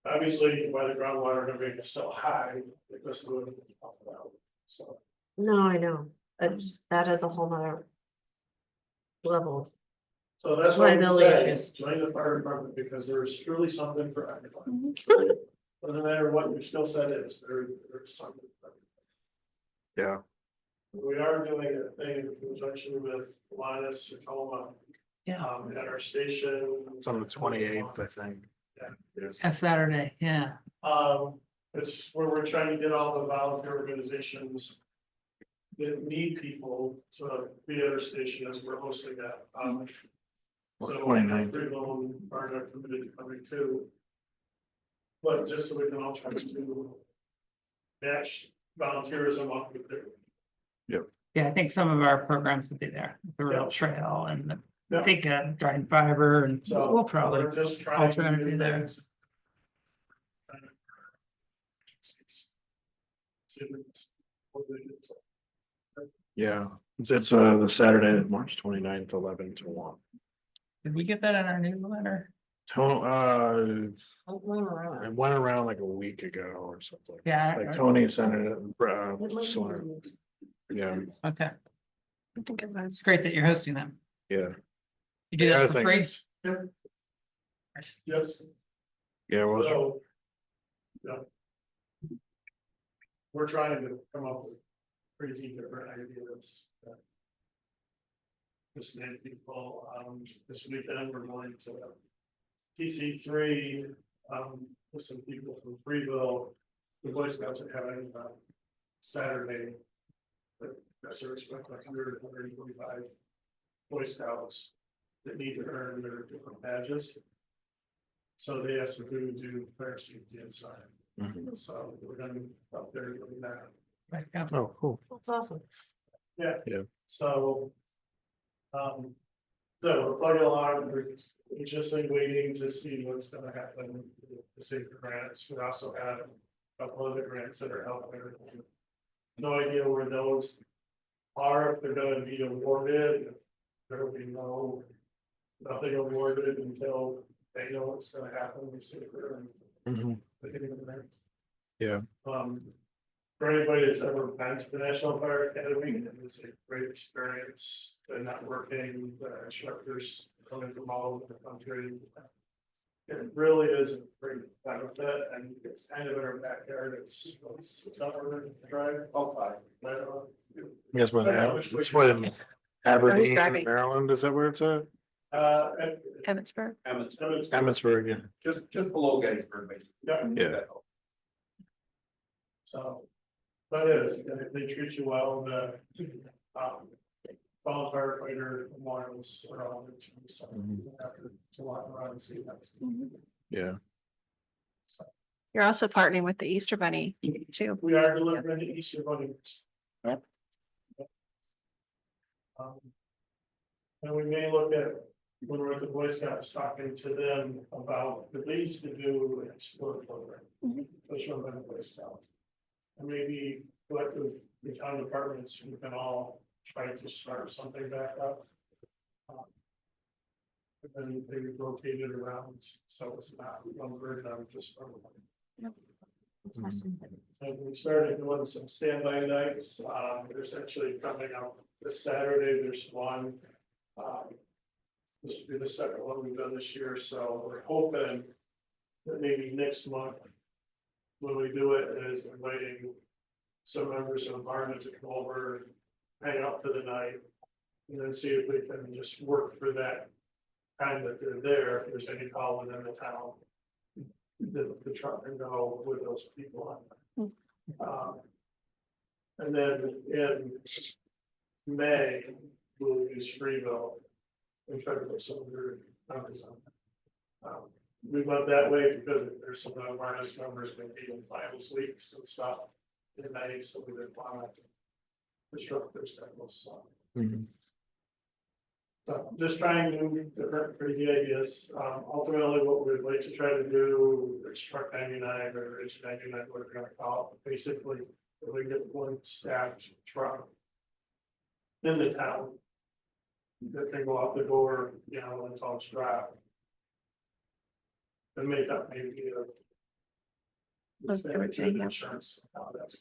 Obviously, by the groundwater gonna be still high, it doesn't go to the top of that. So. No, I know, that is a whole nother level. So that's why I Liability say, issues. join the fire department because there's truly something for everyone. No matter what your skill set is, there's something. for everyone. Yeah. We are doing a thing in conjunction with Linus Tacoma. Yeah. At our station. It's on the 28th, I think. Yeah. Yes. That's Saturday, yeah. It's where we're trying to get all the volunteer organizations. That need people to be at our station as we're hosting that. So 29th. Freehold are not committed to coming too. But just so we can all try to match volunteerism up with their. Yeah, I think some of our programs will be there, the rail trail and I Yeah. think drying fiber and So we'll probably. we're just trying all to trying to do be there. things. Yeah, it's the Saturday, March 29th, 11 to 1. Did we get that in our newsletter? It went around like a week ago or something. Yeah. Like Tony sent it, yeah, Okay, I think it was. it's great that you're hosting them. yeah. You do Yeah, I that for think free? it's- Yeah. Nice. Yes. Yeah, well. So, yeah. We're trying to come up with crazy different ideas. Just name people, this weekend, we're going to TC3, with some people from Freeville. The Boy Scouts are having, Saturday. But that's their expect like 125 Boy Scouts that need to earn their different badges. So they asked if we would do fire safety inside. So we're gonna be up there doing that. Oh, cool. That's awesome. Yeah. Yeah. So. So we're plugging along, we're just like waiting to see what's gonna happen with the safer grants. We also have a couple other grants that are out there. No idea where those are, if they're gonna be awarded. There will be nothing awarded until they know what's gonna happen with safer and. Yeah. For anybody that's ever been to the National Fire Academy, it's a great experience. The networking, the instructors coming from all over the country. It really is a great benefit and it's kind of in our backyard. It's over drive, all 5. Yes, what it's what Aberdeen, Maryland, is that where it's at? Emmitsburg. Emmitsburg, yeah. Just below Gettysburg, basically. Yeah. So, but it is, they treat you well, the, fall firefighter memorials are all the team, so after to walk around and see that. Yeah. You're also partnering with the Easter Bunny too. We are delivering the Easter bunny. Yep. And we may look at, when we're at the Boy Scouts, talking to them about the things to do and explore program. Which run by the Boy Scouts. And maybe collective, the town departments, we can all try to start something back up. And then they rotate it around, so it's not one burden on just one. That's awesome. And we started doing some standby nights, there's actually coming up this Saturday, there's one. This will be the second one we've done this year, so we're hoping that maybe next month. When we do it, is inviting some members of the environment to come over, hang out for the night. And then see if we can just work for that time that they're there, if there's any call within the town. The truck can go with those people on. And then in May, we'll use Freeville and try to put some of their numbers on. We went that way because there's some of our numbers going to be in finals weeks and stuff in May, so we didn't want to disrupt their schedules. So just trying new different crazy ideas. Ultimately, what we'd like to try to do is truck 99 or Ridge 99, what we're going to call it. Basically, if we get one staffed truck in the town that can go out the door, you know, until it's dry. And make up maybe insurance. That's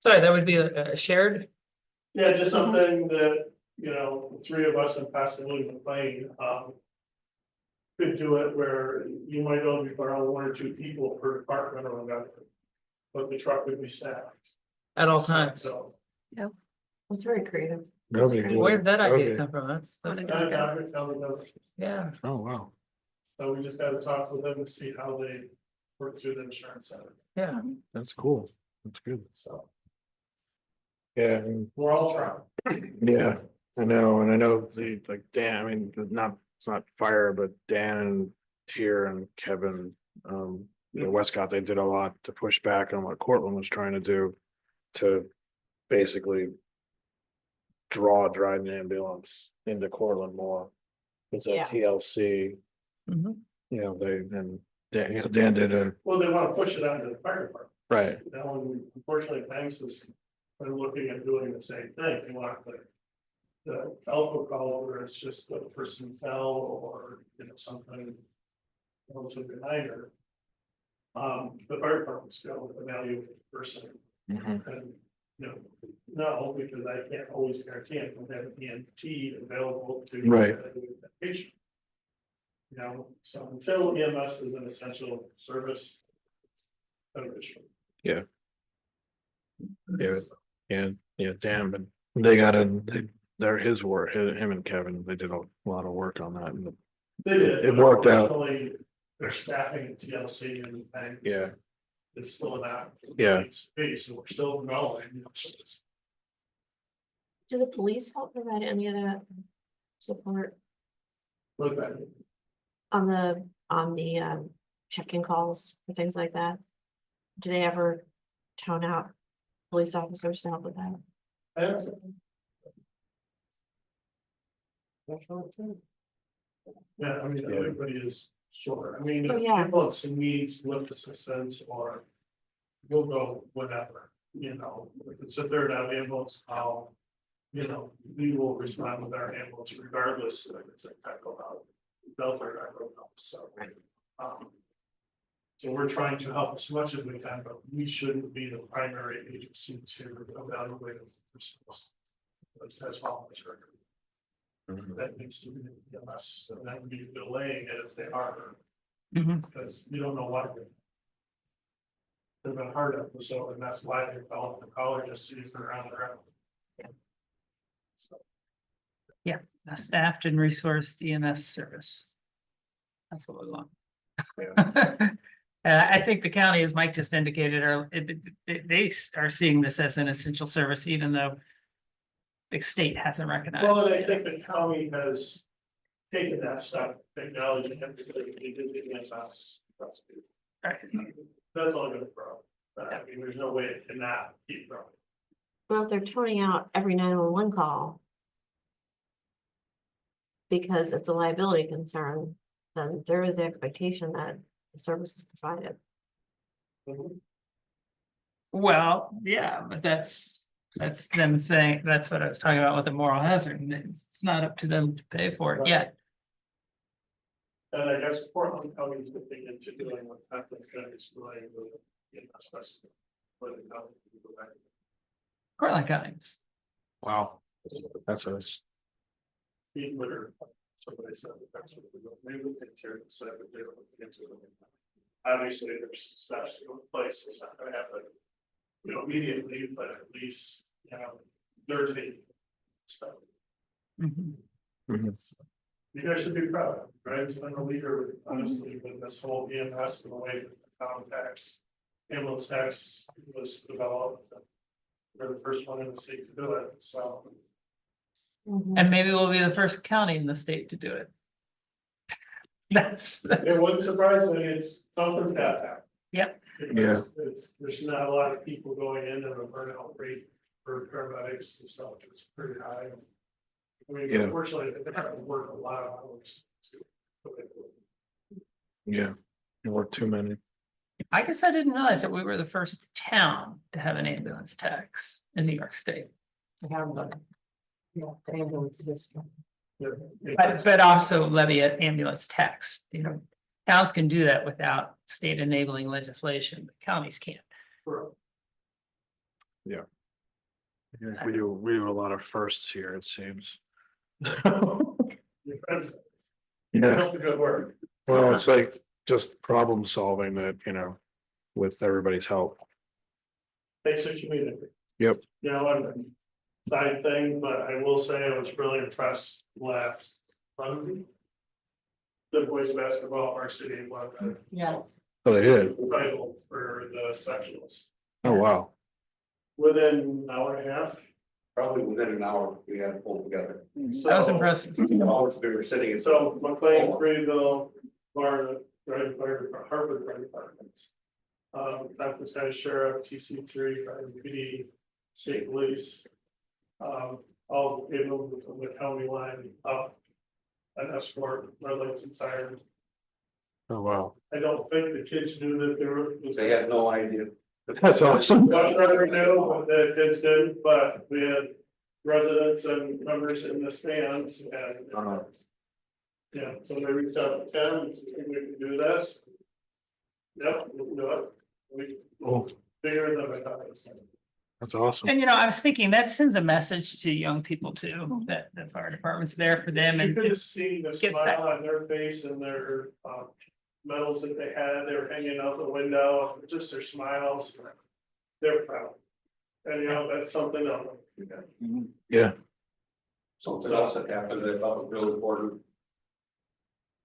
Sorry, that would be a shared, yeah, just something that, you know, the three of us and possibly McLean, could do it where you might only borrow one or two people per department or whatever. But the truck would be staffed. at all times. So. It's very creative. Where did that idea Okay. come from? That's Okay. Yeah. Oh, wow. So we just gotta talk with them and see how they work through the insurance center, Yeah, that's cool, that's good, so. Yeah, and we're all trying. Yeah, I know, and I know the, like, Dan, I mean, not, it's not fire, but Dan and Tier and Kevin, Westcott, they did a lot to push back on what Cortland was trying to do. To basically draw a Dryden ambulance into Cortland more. It's a Yeah. TLC, Mhm. you know, Dan, Dan did a. Well, they wanna push it onto the fire department. Right. Now, unfortunately, Banks is, they're looking at doing the same thing, they want the alpha call where it's just the person fell or, you know, something. Relatively minor. The fire department's going to evaluate the person. And, you know, no, because I can't always guarantee it, we'll have an EMT available to. Evaluate that patient. You know, so until EMS is an essential service. Beneficial. Yeah. Yeah, damn, and they got they're his work, him and Kevin, they did a lot of work on that. And they did. It worked out. They're staffing at TLC and bank. Yeah. It's still not. Yeah. So we're still going. You know, so Do the police help provide any of that support what's that? on the check-in calls for things like that? Do they ever tone out police officers to help with that? Yeah, I mean, everybody is short. I mean, Oh, if yeah. people have needs lift assistance or. We'll go whatever, you know, if it's a third out ambulance call. You know, we will respond with our ambulance regardless if it's a medical help, Delta or medical help, so. So we're trying to help as much as we can, but we shouldn't be the primary agency to evaluate the person. That's all this record. That needs to be less, and that would be delaying it if they are, because you don't know what. They've been hard up, so, and that's why they felt the collar just sees around their. So. Yeah, a staffed and resourced EMS service. That's what we want. I think the county, as Mike just indicated, they are seeing this as an essential service, even though the state hasn't recognized. Well, and I it. think the county has taken that step, acknowledging it, because they did the EMS. Right. That's all gonna grow. I mean, there's no way it cannot keep growing. Well, if they're toning out every 911 call, because it's a liability concern, then there is the expectation that the service is provided. Well, yeah, but that's them saying, that's what I was talking about with the moral hazard, and it's not up to them to pay for it yet. And I guess Portland County is looking into doing what Athens County is doing with, especially. Cortland Counties. Wow, that's a. Somebody said that's what we go, maybe we can tear the separate, they don't get into it. Obviously, there's steps in place, it's not gonna happen. Immediately, but at least, there's a stuff. Mhm. You guys should be proud, right? It's been a leader, honestly, with this whole EMS and the way that the town tax, ambulance tax was developed. We're the first one in the state to do it, so. And maybe we'll be the first county in the state to do it. That's. It wouldn't surprise me, it's something's got that. Yep. Because there's not a lot of people going in and a burnout rate for paramedics and stuff, it's pretty high. I mean, unfortunately, they have to work a lot of hours. Yeah, there were too many. I guess I didn't realize that we were the first town to have an ambulance tax in New York State. But also levy an ambulance tax, towns can do that without state enabling legislation, but counties can't. Yeah. We do a lot of firsts here, it seems. Yeah. Good work. Well, it's like just problem solving that, with everybody's help. Thanks to community. Yep. And side thing, but I will say I was really impressed last Sunday. The boys basketball varsity won the. Yes. Oh, they did. Title for the sectionals. Oh, wow. Within an hour and a half. Probably within an hour, we had it pulled together. That was impressive. Hours we were sitting. So McLean, Greenville, Florida, Harvard Fire Departments. Tompkins County Sheriff, TC3, PD, State Police. All able from the county line up. An escort, red lights and sirens. Oh, wow. I don't think the kids knew that there was. They had no idea. That's awesome. Much rather knew what the kids did, but we had residents and members in the stands and. Yeah, so they reached out to Tim, and said, we can do this. Yep, we can do it. We bigger than I thought it was. That's awesome. And I was thinking that sends a message to young people too, that the fire department's there for them You and. could have seen the gets that. smile on their face and their medals that they had, they were hanging out the window, just their smiles. They're proud. And that's something else. Yeah. Something else that happened that I thought was really important.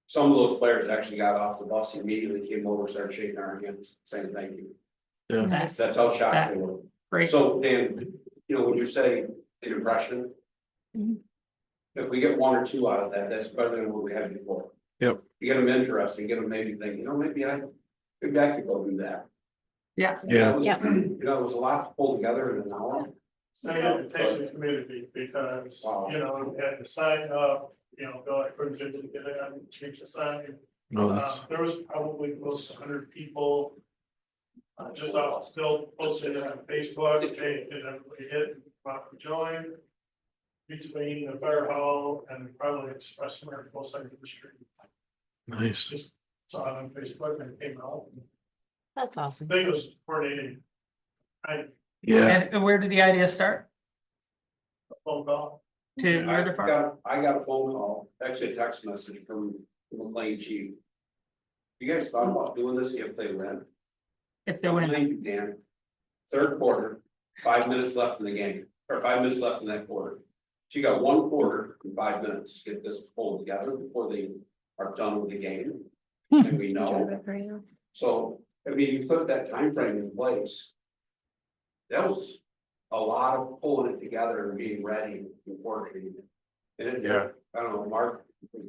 Some of those players actually got off the bus immediately, came over, started shaking our hands, saying thank you. Yeah. Nice. That's how shocked they were. Great. So, Dan, when you say an impression. If we get one or two out of that, that's better than what we had before. Yep. You get them interested, get them maybe thinking, maybe I could go do that. Yeah. Yeah. It was a lot to pull together in an hour. It takes a community because, Wow. we had to sign up, go like, to get it, change the sign. There was probably close to 100 people. Just still posted it on Facebook, and everybody hit, join. Between the fire hall and probably Express Mart, both sides of the street. Nice. Just saw it on Facebook and it came out. That's awesome. I think it was coordinating. And where did the idea start? A phone call. To your department? I got a phone call, actually a text message from the McLean chief. You guys thought about doing this if they win? If they win. Thank you, Dan. Third quarter, 5 minutes left in the game, or 5 minutes left in that quarter. So you got 1 quarter and 5 minutes to get this pulled together before they are done with the game. And we know. So, you put that time frame in place. That was a lot of pulling it together and being ready and working. And it, I don't know,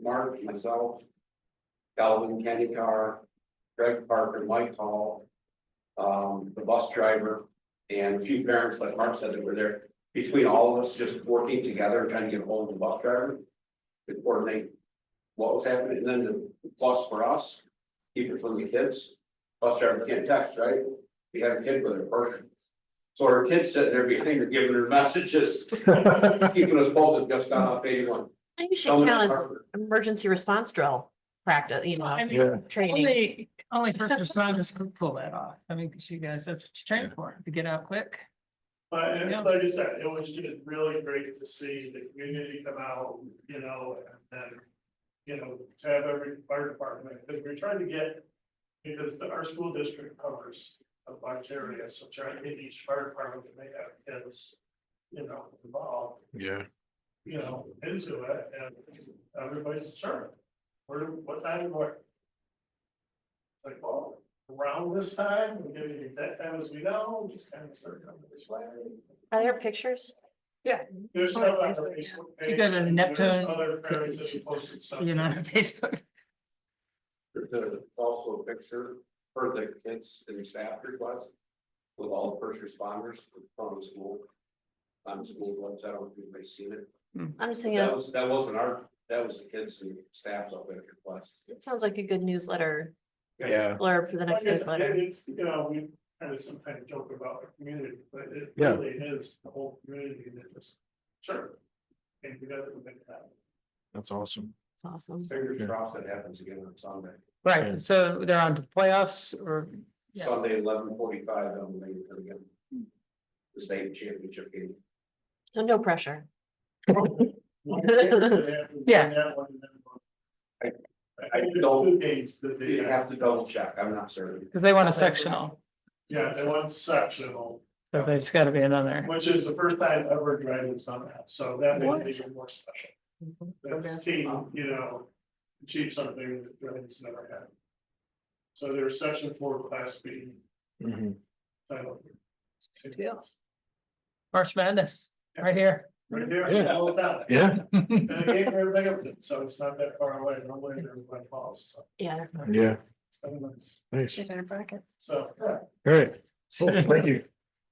Mark, myself, Calvin, Kenny Carr, Greg Parker, Mike Hall, the bus driver, and a few parents, like Mark said, that were there. Between all of us, just working together and trying to get a hold of the bus driver. to coordinate what was happening, and then the plus for us, keep it from the kids. Bus driver can't text, right? We have a kid with her person. So our kid's sitting there behind her giving her messages, keeping us both, just got off 81. I think it should count as emergency response drill practice, you know, I mean, Yeah. training. only first responders could pull that off. I mean, because you guys, that's what you train for, to get out quick. But Yeah. like I said, it was just really great to see the community come out, you know, and. You know, to have every fire department, because we're trying to get, because our school district covers a large area, so trying to get each fire department to make have kids. You know, involved. Yeah. You know, into it, and everybody's sure, what time work? Like, well, around this time, we'll give you the exact time as we know, just kind of start coming this way. Are there pictures? There's Oh, stuff on Facebook, the yeah. Facebook You page, go to and there's Neptune, other parents that have posted stuff. You know, on Facebook. There's also a picture for the kids in the staff request. With all the first responders from the school. On the school website, I don't know if anybody's seen it. I'm just thinking, That wasn't that was the kids and staff's up at request. it sounds like a good newsletter Yeah. blurb for the next Like I said, newsletter. It's, you know, we kind of some kind of joke about the community, but it Yeah. really is the whole community that just, sure. And together we make that. That's awesome. It's awesome. Fingers crossed that happens again on Sunday. Right, so they're on to the playoffs or, Yeah. Sunday, 11:45 on the main again. The state championship game. So no pressure. Yeah. I just two dates that You they have to double check, I'm not certain. because they want a sectional, yeah, they want sectional, so they just gotta be another. which is the first time ever Dragon's done that, so that makes it even more special. That's team, you know, achieve something that Dragon's never had. So there's section 4 class B. Title. deal. March Madness, right here. Right here, Yeah. all the time. Yeah. And the game for everybody, so it's not that far away, normally everybody falls, so. Yeah. Yeah, it's kind of nice. nice. So, yeah. Great. Well, thank you.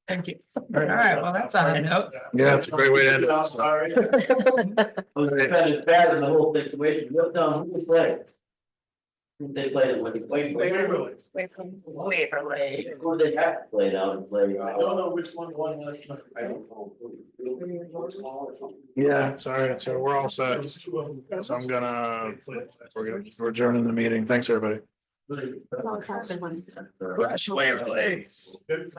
Thank you. All right, well, that's on a note. Yeah, it's a great way to end it. I'm sorry. Kind of bad in the whole situation. What who they play? Who they played with? Waverly. Waverly. Who they have to play now and play? I don't know which one won last night. I don't know. Yeah, sorry, so we're all set. So I'm gonna, we're adjourning the meeting. Thanks, everybody. It's all happened. Rush Waverly. Good.